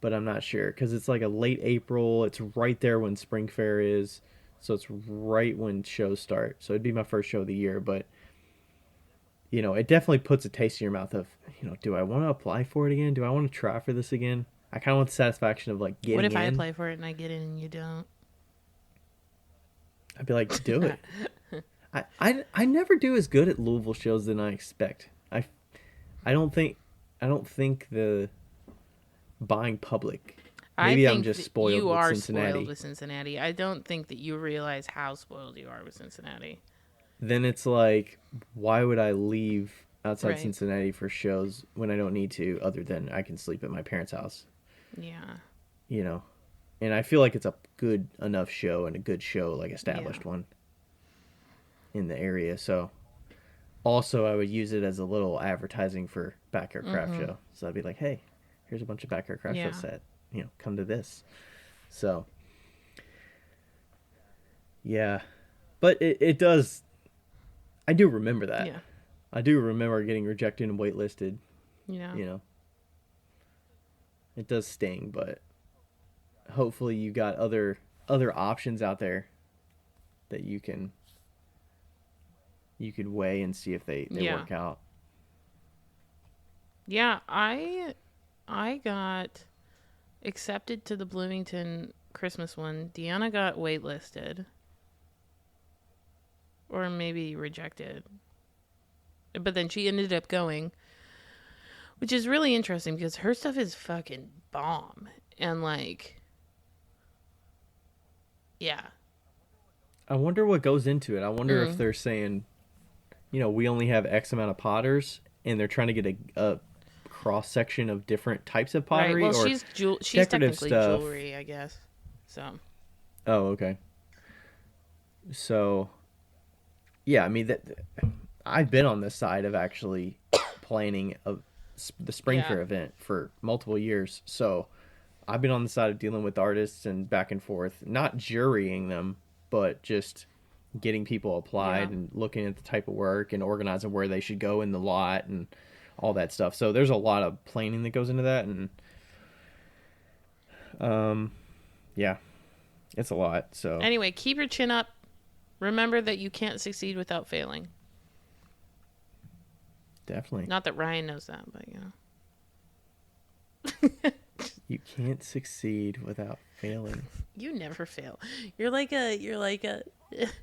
but I'm not sure because it's like a late April. It's right there when Spring Fair is, so it's right when shows start. So it'd be my first show of the year, but it definitely puts a taste in your mouth of, do I want to apply for it again? Do I want to try for this again? I kind of want the satisfaction of like What getting if I in. apply for it and I get in and you don't? I'd be like, do it. I never do as good at Louisville shows than I expect. I don't think the buying public. I Maybe I'm think just that spoiled you with are spoiled Cincinnati. with Cincinnati. I don't think that you realize how spoiled you are with Cincinnati. Then it's like, why would I leave outside Right. Cincinnati for shows when I don't need to, other than I can sleep at my parents' house? Yeah. You know, and I feel like it's a good enough show and a good show, like Yeah. established one in the area. So also, I would use it as a little advertising for Backyard Craft Mm-hmm. Show. So I'd be like, hey, here's a bunch of Backyard Craft Show Yeah. set. Come to this. So yeah, but it does. I do remember that. Yeah. I do remember getting rejected and waitlisted. Yeah. You know, it does sting, but hopefully you got other options out there that you could weigh and see if they Yeah. work out. Yeah. I got accepted to the Bloomington Christmas one. Deanna got waitlisted. Or maybe rejected. But then she ended up going, which is really interesting because her stuff is fucking bomb. And like, yeah. I wonder what goes into it. I wonder if Mm. they're saying, we only have X amount of potters, and they're trying to get a cross section of different types of Right. pottery Well, or she's decorative technically stuff. jewelry, I guess. So, Oh, okay. So, yeah, I mean that I've been on this side of actually planning the Spring yeah. Fair event for multiple years. So, I've been on the side of dealing with artists and back and forth, not jurying them, but just getting people Yeah. applied and looking at the type of work and organizing where they should go in the lot and all that stuff. So there's a lot of planning that goes into that, and yeah, it's a lot. So Anyway, keep your chin up. Remember that you can't succeed without failing. definitely, Not that Ryan knows that, but you can't succeed without failing. you never fail. You're like a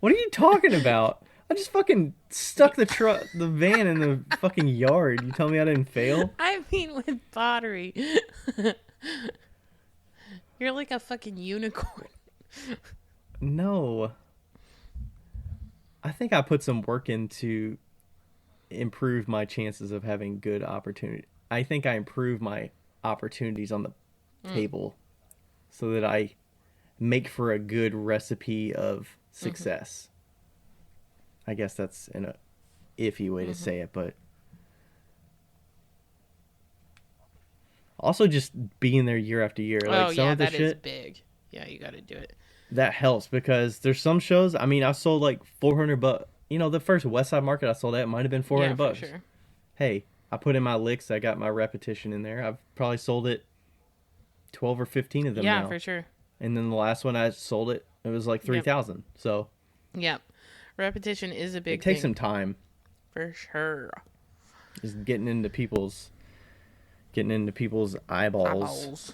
What are you talking about? I just fucking stuck the van in the fucking yard. You tell me I didn't fail? I mean with pottery. You're like a fucking unicorn. No. I think I put some work into improve my chances of having good opportunity. I think I improve my opportunities on the table so that I make for a good recipe of success. I guess that's an iffy way to say it, but also just being there year after year. Like Oh some yeah, of the that is shit big. Yeah, you got to do it. that helps because there's some shows. I mean, I sold like 400 bucks. The first West Side Market I sold at might have been 400 Yeah, for bucks. sure. Hey, I put in my licks. I got my repetition in there. I've probably sold it 12 or 15 of them Yeah, now. for sure. And then the last one I sold it was like 3,000. So Yep. Repetition is a big it takes thing some time. for sure. Just getting into people's eyeballs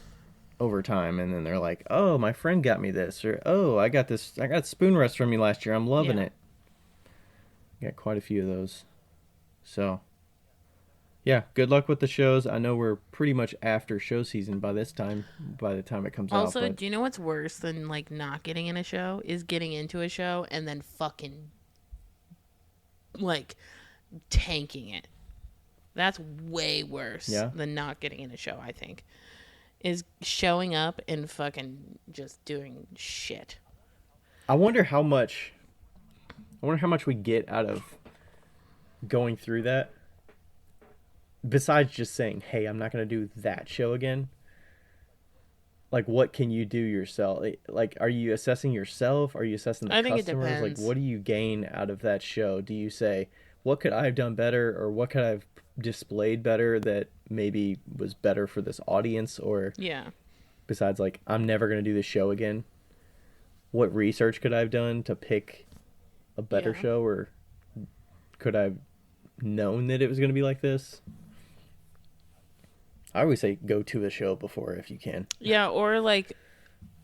over time, and then they're like, "Oh, my friend got me this," or "Oh, I got this. I got spoon rest from you last year. I'm loving Yeah. it." Got quite a few of those. So, yeah, good luck with the shows. I know we're pretty much after show season by this time. By the time it comes Also, out, but do you know what's worse than like not getting in a show is getting into a show and then fucking like tanking it. That's way worse yeah, than not getting in a show, I think. Is showing up and fucking just doing shit. I wonder how much. I wonder how much we get out of going through that. Besides just saying, "Hey, I'm not going to do that show again." Like, what can you do yourself? Like, are you assessing yourself? Are you assessing the I think it customers? Like, depends. what do you gain out of that show? Do you say, what could I have done better, or what could I have displayed better that maybe was better for this audience, or Yeah. besides like I'm never going to do this show again, what research could I have done to pick a better Yeah. show, or could I have known that it was going to be like this? I always say go to a show before if you can. Yeah, or like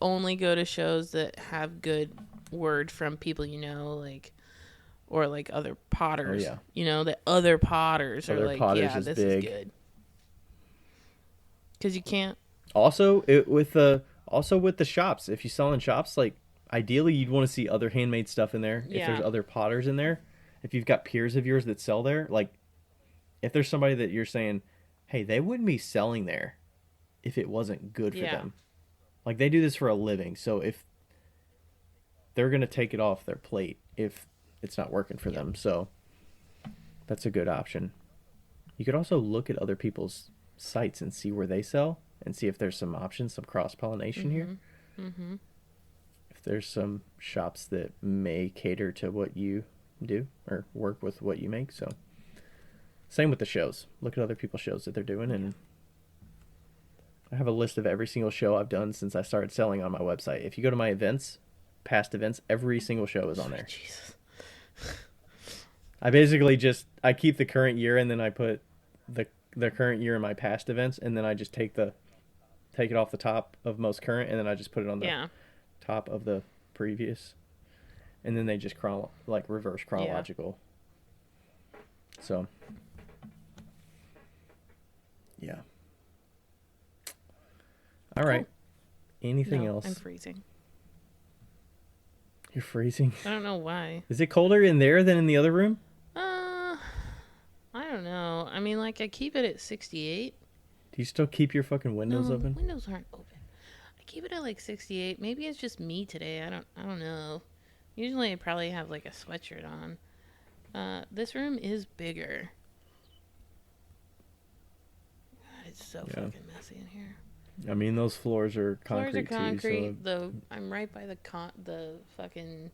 only go to shows that have good word from people you know, like, or like other Oh potters, yeah, that other potters are other like, Potters yeah, is this is big. good. Because you can't. Also, with the shops, if you sell in shops, like ideally you'd want to see other handmade stuff in there. If there's Yeah. other potters in there, if you've got peers of yours that sell there, like if there's somebody that you're saying, hey, they wouldn't be selling there if it wasn't good for Yeah. them. Like they do this for a living, so if they're gonna take it off their plate if it's not working for Yep. them, so that's a good option. You could also look at other people's sites and see where they sell and see if there's some options, some cross pollination here. Mm-hmm. Mm-hmm. If there's some shops that may cater to what you do or work with what you make. So same with the shows. Look at other people's shows that they're doing, Yeah. and I have a list of every single show I've done since I started selling on my website. If you go to my events, past events, every single show is on there. Jesus. I basically just I keep the current year and then I put the current year in my past events, and then I just take it off the top of most current, and then I just put it on the Yeah. top of the previous, and then they just reverse Yeah. chronological. So yeah. All right. Anything No, else? I'm freezing. You're freezing. I don't know why. Is it colder in there than in the other room? I don't know. I mean, like, I keep it at 68. Do you still keep your fucking No, windows open? windows aren't open. I keep it at like 68. Maybe it's just me today. I don't know. Usually I probably have like a sweatshirt on. This room is bigger. God, it's so Yeah. fucking messy in here. I mean, those floors are concrete Floors are concrete. too. So Though I'm right by the fucking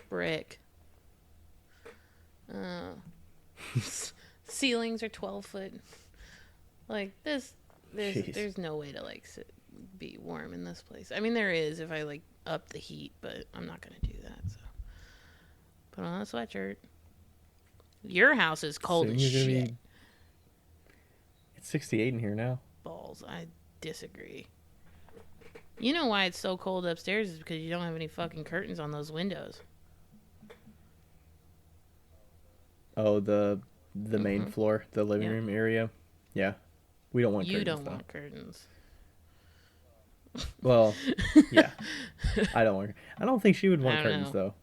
brick. Ceilings are 12 foot. Like this, Jeez. there's no way to like be warm in this place. I mean, there is if I like up the heat, but I'm not gonna do that. So put on a sweatshirt. Your house is cold Soon as you're gonna shit. be- It's 68 in here now. Balls. I disagree. You know why it's so cold upstairs is because you don't have any fucking curtains on those windows. Oh, the main floor, the living Yeah. room area. Yeah, we don't want You curtains don't though. want curtains. Well, yeah, I don't want. I don't think she would I want don't curtains know. though.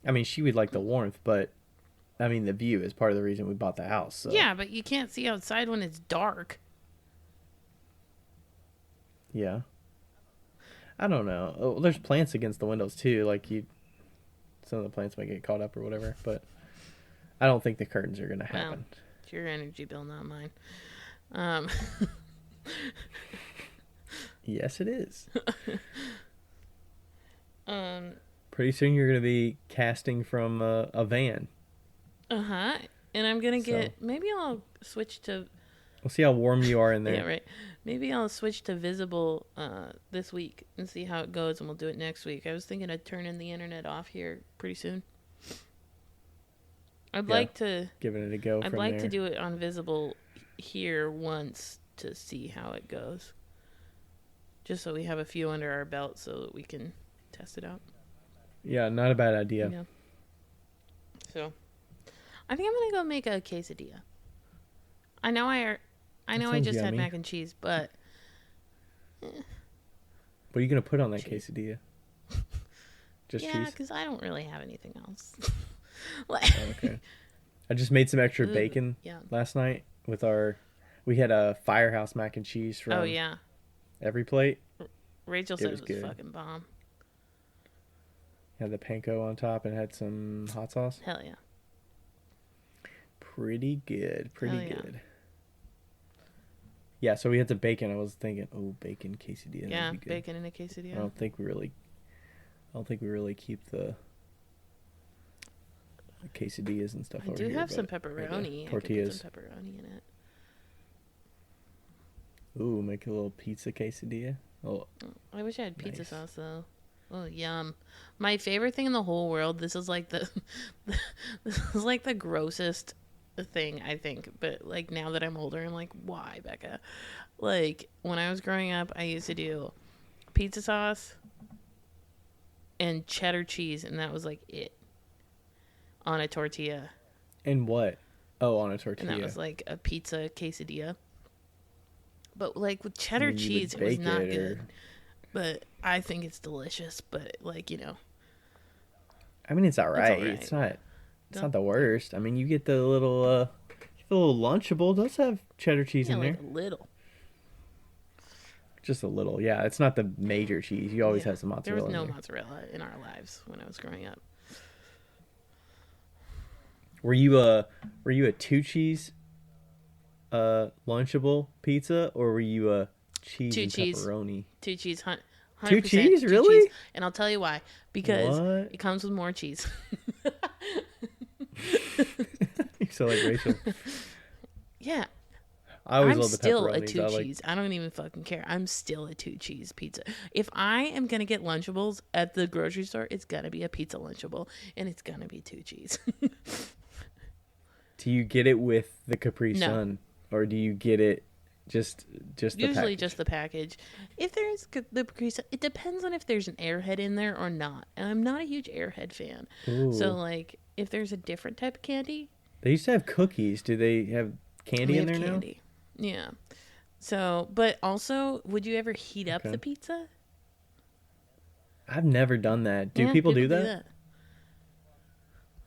I mean, she would like the warmth, but I mean, the view is part of the reason we bought the house. So Yeah, but you can't see outside when it's dark. yeah. I don't know. Oh, there's plants against the windows too. Some of the plants might get caught up or whatever, but I don't think the curtains are gonna happen. It's your energy bill, not mine. Um, Yes, it is. um, Pretty soon you're gonna be casting from a van. uh-huh. And I'm gonna So- get, maybe I'll switch to, We'll see how warm you are in there. yeah, right. Maybe I'll switch to visible this week and see how it goes, and we'll do it next week. I was thinking of turning the internet off here pretty soon. I'd Yeah, like to, Giving it a go I'd from like there. to do it on visible here once to see how it goes. Just so we have a few under our belt so that we can test it out. Yeah, not a bad idea. Yeah. So, I think I'm gonna go make a quesadilla. I know I sounds just had yummy. mac and cheese, but What are you gonna put on that Cheese. quesadilla? Just yeah, cheese. because I don't really have anything else. Oh, okay. I just made some extra Ooh, bacon yeah. last night with we had a Firehouse mac and cheese from Oh yeah, Every Plate. Rachel It said was it was good. fucking bomb. Had the panko on top and had some hot sauce. Hell yeah. Pretty good. Pretty Hell yeah. good. Yeah, so we had the bacon. I was thinking, oh, bacon quesadilla. Yeah, That'd be good. bacon in a I quesadilla. don't think we really keep the quesadillas and stuff I over do here. have some But, or the pepperoni. I could put tortillas. some pepperoni in it. Ooh, make a little pizza quesadilla. Oh, I wish I had pizza nice. sauce though. Oh, yum. My favorite thing in the whole world, this is like the this is like the grossest thing, I think, but like now that I'm older, I'm like, why, Becca? Like when I was growing up, I used to do pizza sauce and cheddar cheese, and that was like it on a tortilla. And what? Oh, on a And that tortilla. was like a pizza quesadilla. But like with And cheddar then you cheese, would it was bake not it, good. or But I think it's delicious. But like, you know, I mean, it's all it's right. all right. It's not. It's Don't, not the worst. I mean, you get the little Lunchable does have cheddar cheese yeah, in like there. a little. Just a little. Yeah, it's not the major cheese. You always Yeah. have some There was mozzarella in no there. mozzarella in our lives when I was growing up. Were you a two cheese Lunchable pizza, or were you a cheese Two and cheese. pepperoni? Two cheese. 100% Two cheese, two cheese. really? And I'll tell you why. Because What? it comes with more cheese. You sound like Rachel. Yeah. I always I'm love the still a pepperonis. two I like. cheese. I don't even fucking care. I'm still a two cheese pizza. If I am gonna get Lunchables at the grocery store, it's gonna be a pizza Lunchable, and it's gonna be two cheese. Do you get it with the Capri No, Sun, or do you get it just the usually package? just the package. If there's the Capri, it depends on if there's an Airhead in there or not. And I'm not a huge Airhead fan, so Ooh, like if there's a different type of candy, they used to have cookies. Do they have candy we in have there now? candy. Yeah. So, but also, would you ever heat up the Okay. pizza? I've never done that. Do Yeah, people people do do that? that.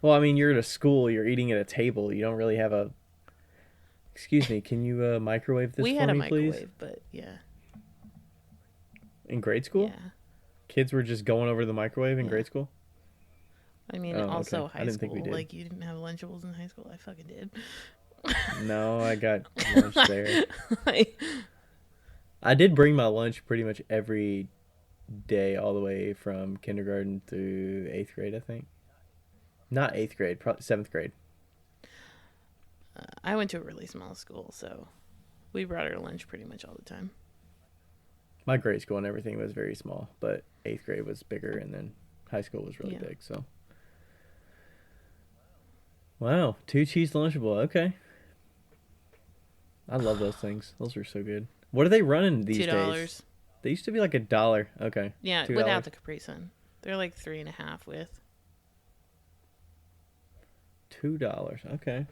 Well, I mean, you're at a school. You're eating at a table. You don't really have a. Excuse me. Can you microwave this We for had a me, please? microwave, but yeah, In grade school, yeah, kids were just going over the microwave in yeah. grade school. I mean, Oh, okay. also I high didn't think we school. did. Like you didn't have Lunchables in high school. I fucking did. No, I got lunch there. Like, I did bring my lunch pretty much every day, all the way from kindergarten to eighth grade, I think. Not eighth grade, probably seventh grade. I went to a really small school, so we brought our lunch pretty much all the time. My grade school and everything was very small, but eighth grade was bigger, and then high school was really Yeah. big. So, wow, two cheese Lunchable. Okay, I love those things. Those are so good. What are they running these days? $2. They used to be like $1. Okay, Yeah, $2. without the Capri Sun. They're like 3.5 with. $2. Okay,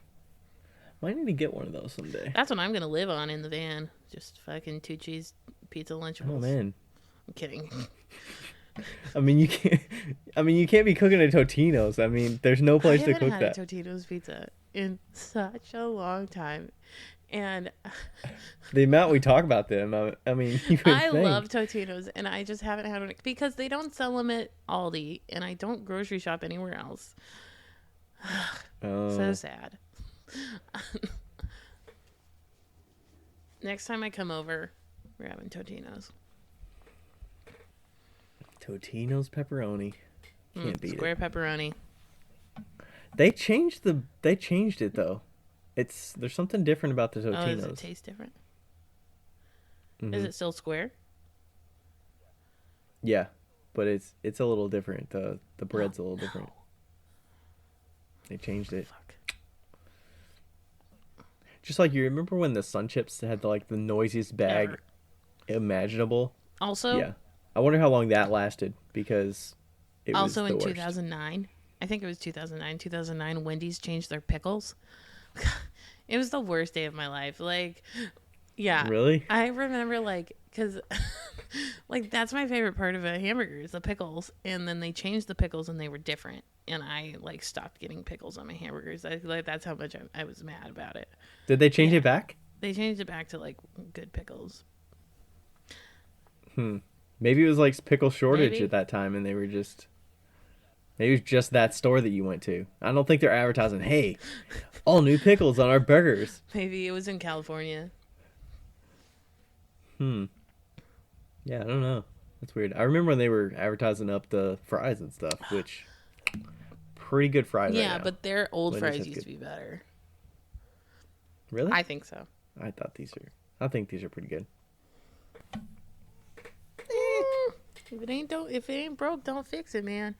might need to get one of those someday. That's what I'm gonna live on in the van. Just fucking two cheese pizza Lunchables. Oh man, I'm kidding. I mean you can't. I mean you can't be cooking at Totino's. I mean there's no I place to haven't cook had that. a Totino's pizza in such a long time, and The amount we talk about them, I mean you would I think. love Totino's, and I just haven't had one because they don't sell them at Aldi, and I don't grocery shop anywhere else. So Oh, sad. Next time I come over, we're having Totino's. Totino's pepperoni. Can't beat Square it. pepperoni. They changed it though. There's something different about the Oh, does it Totino's. taste different? Mhm. Is it still square? Yeah, but it's a little different. The bread's a little different. They changed it. Fuck. Just like you remember when the Sun Chips had the noisiest bag Ever. imaginable. Also, Yeah, I wonder how long that lasted because it was also the in worst. 2009, I think it was 2009, Wendy's changed their pickles. It was the worst day of my life. Like, yeah. Really? I remember, because, that's my favorite part of a hamburger is the pickles. And then they changed the pickles and they were different. And I, stopped getting pickles on my hamburgers. That's how much I was mad about it. Did they change Yeah. it back? They changed it back to, good pickles. Maybe it was pickle shortage Maybe. at that time, and maybe it was just that store that you went to. I don't think they're advertising, hey, all new pickles on our burgers. Maybe it was in California. Yeah, I don't know. That's weird. I remember when they were advertising up the fries and stuff, which pretty good fries right Yeah, now. but their old Wendy's fries has used good. to be better. Really? I think so. I think these are pretty good. If it ain't broke, don't fix it, man.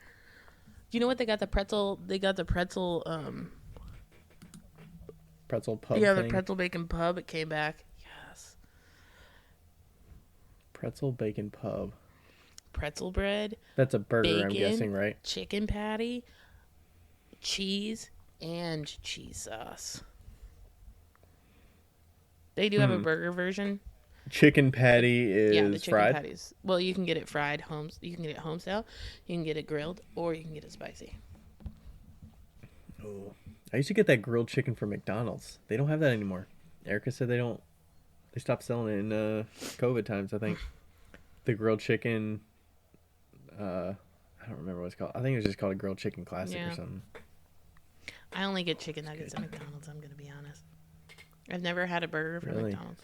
You know what? They got the pretzel. Pretzel pub Yeah, the thing. pretzel bacon pub. It came back. Yes. Pretzel bacon pub. Pretzel bread, That's a burger, I'm bacon, guessing, right? chicken patty, cheese, and cheese sauce. They do have a burger version. Chicken patty Yeah, the is chicken fried. patties. Well, you can get it fried home. You can get it home style. You can get it grilled, or you can get it spicy. Oh, I used to get that grilled chicken from McDonald's. They don't have that anymore. Erica said they don't. They stopped selling it in COVID times, I think. The grilled chicken. I don't remember what it's called. I think it was just called a grilled chicken classic or something. I only get chicken nuggets at McDonald's. I'm gonna be honest. I've never had a burger from McDonald's.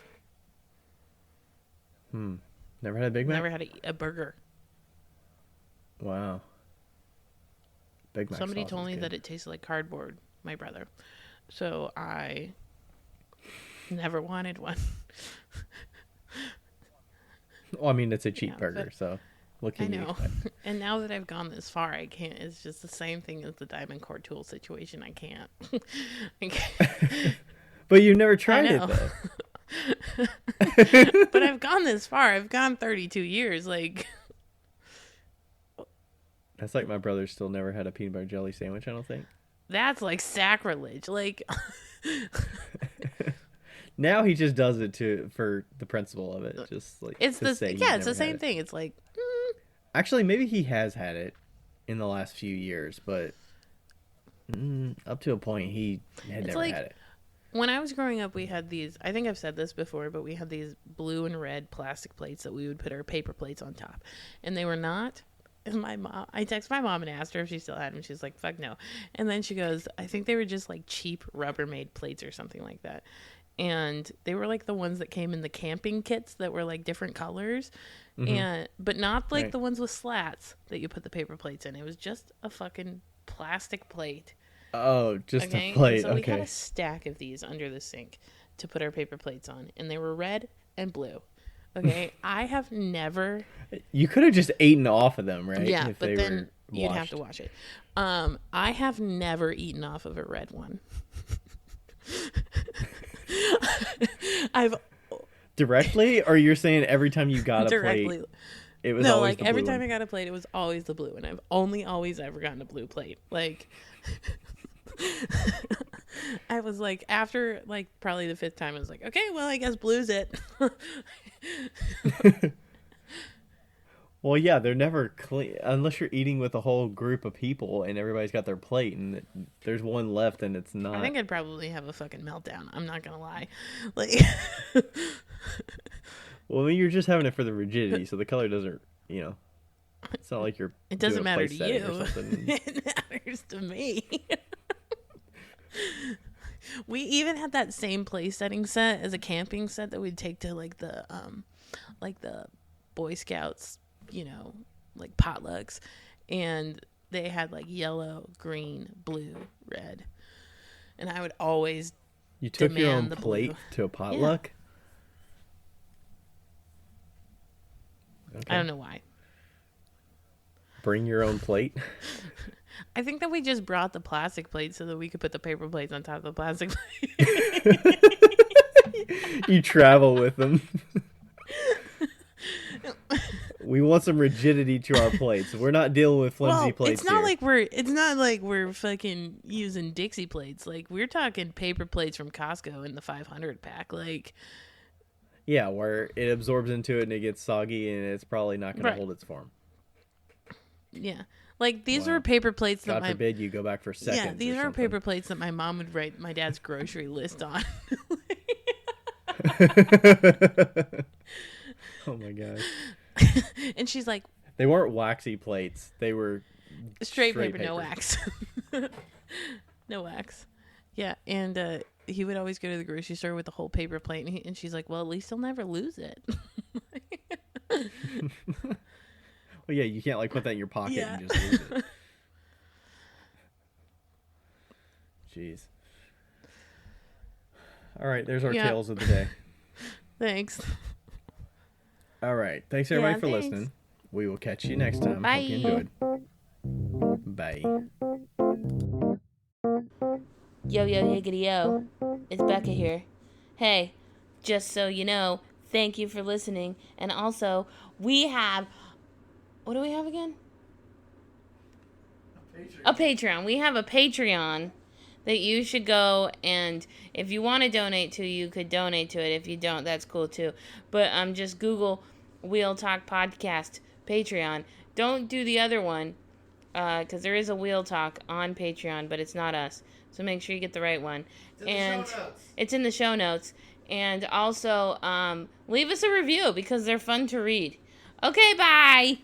Never had a Big Mac? Never had a burger. Wow. Big Mac. Somebody told me that it tasted like cardboard, my brother. So I never wanted one. Well, I mean, it's a cheap burger, so what can you expect? And now that I've gone this far, I can't. It's just the same thing as the Diamond Core Tool situation. I can't. But you've never tried it, though. But I've gone this far. I've gone 32 years. That's like my brother still never had a peanut butter jelly sandwich, I don't think. That's like sacrilege. Now he just does it for the principle of it. Just like it's the same thing. It's like actually maybe he has had it in the last few years, but up to a point he had never had it. When I was growing up, we had these, I think I've said this before, but we had these blue and red plastic plates that we would put our paper plates on top. And they were not, and I texted my mom and asked her if she still had them. She's like, fuck no. And then she goes, I think they were just like cheap Rubbermaid plates or something like that. And they were like the ones that came in the camping kits that were like different colors. But not like the ones with slats that you put the paper plates in. It was just a fucking plastic plate. Oh, just a plate. So we had a stack of these under the sink to put our paper plates on, and they were red and blue. Okay, I have never. You could have just eaten off of them, right? Yeah, but then you'd have to wash it. I have never eaten off of a red one. I've directly, or you're saying every time you got a plate, it was always the blue every time one? I got a plate, it was always the blue, and I've always ever gotten a blue plate. I was like, after like probably the fifth time, I was like, okay, well, I guess blue's it. Well, yeah, they're never clean unless you're eating with a whole group of people and everybody's got their plate and there's one left and it's not. I think I'd probably have a fucking meltdown. I'm not gonna lie. Well, I mean, you're just having it for the rigidity, so the color doesn't, it's not like you're. It doesn't matter to you. Or something. It matters to me. We even had that same place setting set as a camping set that we'd take to like the Boy Scouts, like potlucks, and they had like yellow, green, blue, red, and I would always. You took your own plate to a potluck? Yeah. Okay. I don't know why. Bring your own plate? I think that we just brought the plastic plates so that we could put the paper plates on top of the plastic plate. You travel with them. We want some rigidity to our plates. We're not dealing with flimsy plates. It's not like we're fucking using Dixie plates. Like, we're talking paper plates from Costco in the 500 pack. Like, yeah, where it absorbs into it and it gets soggy and it's probably not going to hold its form. Yeah. Like, these were paper plates that God forbid you go back for seconds. Yeah, these are paper plates that my mom would write my dad's grocery list on. Oh my gosh. And she's like, they weren't waxy plates. They were straight paper, no wax. No wax. Yeah, and he would always go to the grocery store with the whole paper plate, and she's like, well, at least he'll never lose it. Well, yeah, you can't like put that in your pocket and just lose it. jeez. All right, there's our Yeah. tales of the day. Thanks. All right, thanks everybody Yeah, for thanks. listening. We will catch you next time. Bye. Hope you enjoyed. Bye. Yo, yo, yiggity yo. It's Becca here. Hey, just so you know, thank you for listening. And also, we have. What do we have again? A Patreon. We have a Patreon that you should go, and if you want to donate to, you could donate to it. If you don't, that's cool too. But just Google Wheel Talk Podcast Patreon. Don't do the other one, because there is a Wheel Talk on Patreon, but it's not us. So make sure you get the right one. It's in the show notes. And also, leave us a review because they're fun to read. Okay, bye.